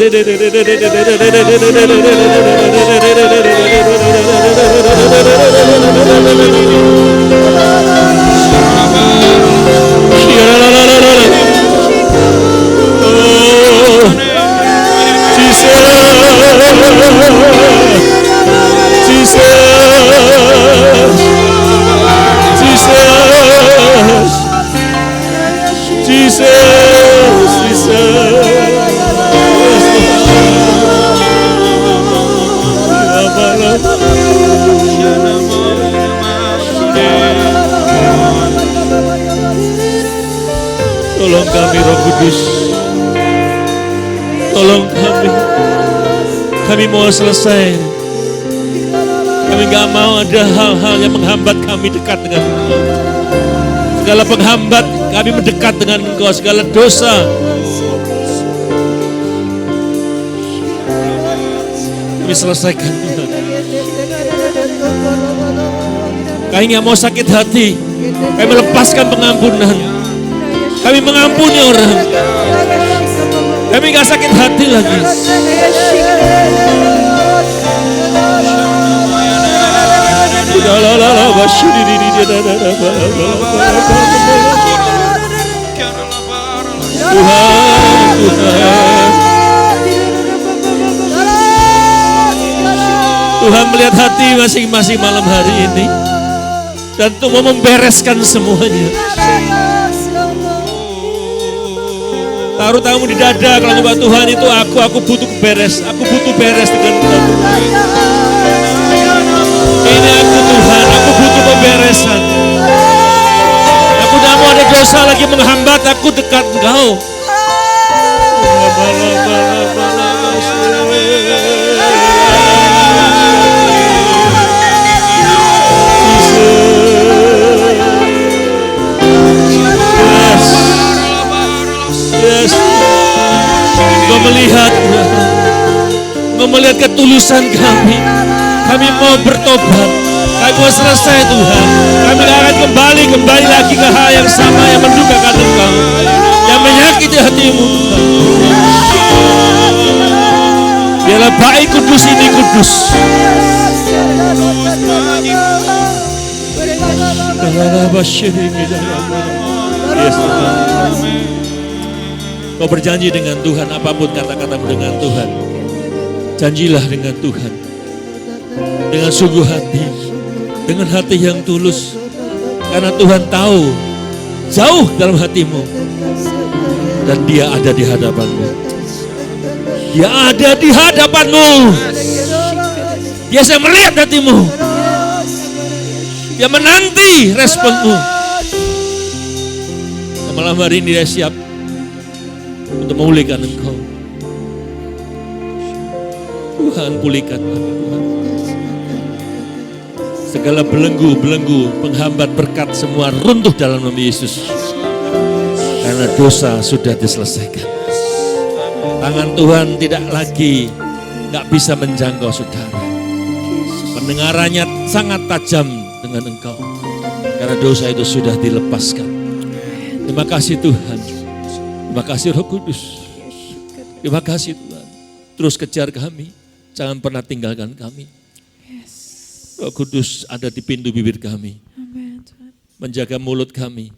Tolong kami Roh Kudus, tolong kami mau selesai. Kami gak mau ada hal-hal yang menghambat kami dekat dengan Engkau. Segala penghambat kami mendekat dengan Engkau, segala dosa. Kami selesaikan Tuhan. Kami gak mau sakit hati, kami melepaskan pengampunan. Kami mengampuni orang. Kami gak sakit hati lagi. Tuhan melihat hati masing-masing malam hari ini dan untuk mau membereskan semuanya. Taruh tanganmu di dada kalau nyembah Tuhan itu aku butuh beres, aku butuh beres dengan Tuhan. Ini aku Tuhan, aku butuh pemberesan. Aku tidak mau ada dosa lagi menghambat aku dekat Engkau. melihat ketulusan kami. Kami mau bertobat. Kami mau selesai Tuhan. Kami gak akan kembali lagi ke hal yang sama yang mendukakan Engkau, yang menyakiti hatimu Tuhan. Biarlah baik kudus ini kudus. Yes, Tuhan. Kau berjanji dengan Tuhan, apapun kata-katamu dengan Tuhan, janjilah dengan Tuhan dengan sungguh hati, dengan hati yang tulus, karena Tuhan tahu jauh dalam hatimu dan Dia ada di hadapanmu. Dia ada di hadapanmu. Dia sedang melihat hatimu. Dia menanti responmu. Malam hari ini Dia siap untuk memulihkan engkau. Tuhan, pulihkan kami Tuhan. Segala belenggu-belenggu penghambat berkat semua runtuh dalam nama Yesus. Karena dosa sudah diselesaikan. Tangan Tuhan tidak lagi gak bisa menjangkau saudara. Pendengarannya sangat tajam dengan engkau. Karena dosa itu sudah dilepaskan. Terima kasih Tuhan. Terima kasih Roh Kudus. Terima kasih Tuhan. Terus kejar kami. Jangan pernah tinggalkan kami. Roh Kudus ada di pintu bibir kami. Menjaga mulut kami.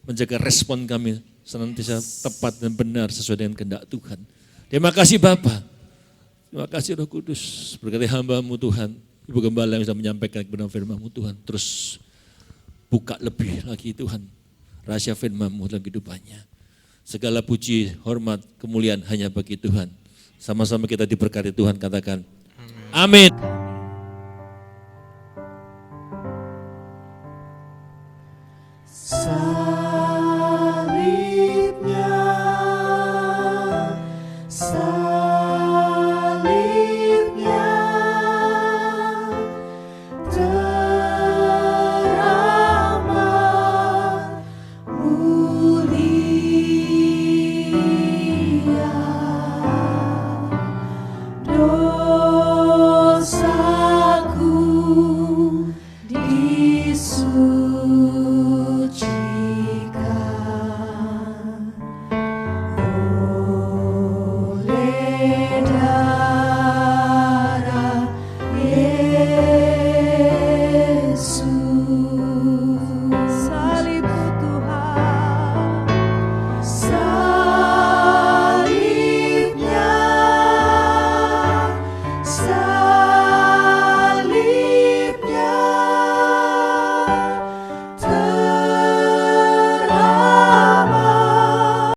Menjaga respon kami. Senantiasa tepat dan benar sesuai dengan kehendak Tuhan. Terima kasih Bapa. Terima kasih Roh Kudus. Berkati hamba-Mu Tuhan. Ibu Gembala yang sudah menyampaikan kebenaran firman-Mu Tuhan. Terus buka lebih lagi Tuhan. Rahasia firman-Mu dalam kehidupannya. Segala puji, hormat, kemuliaan hanya bagi Tuhan. Sama-sama kita diberkati Tuhan, katakan amin. Dosaku disu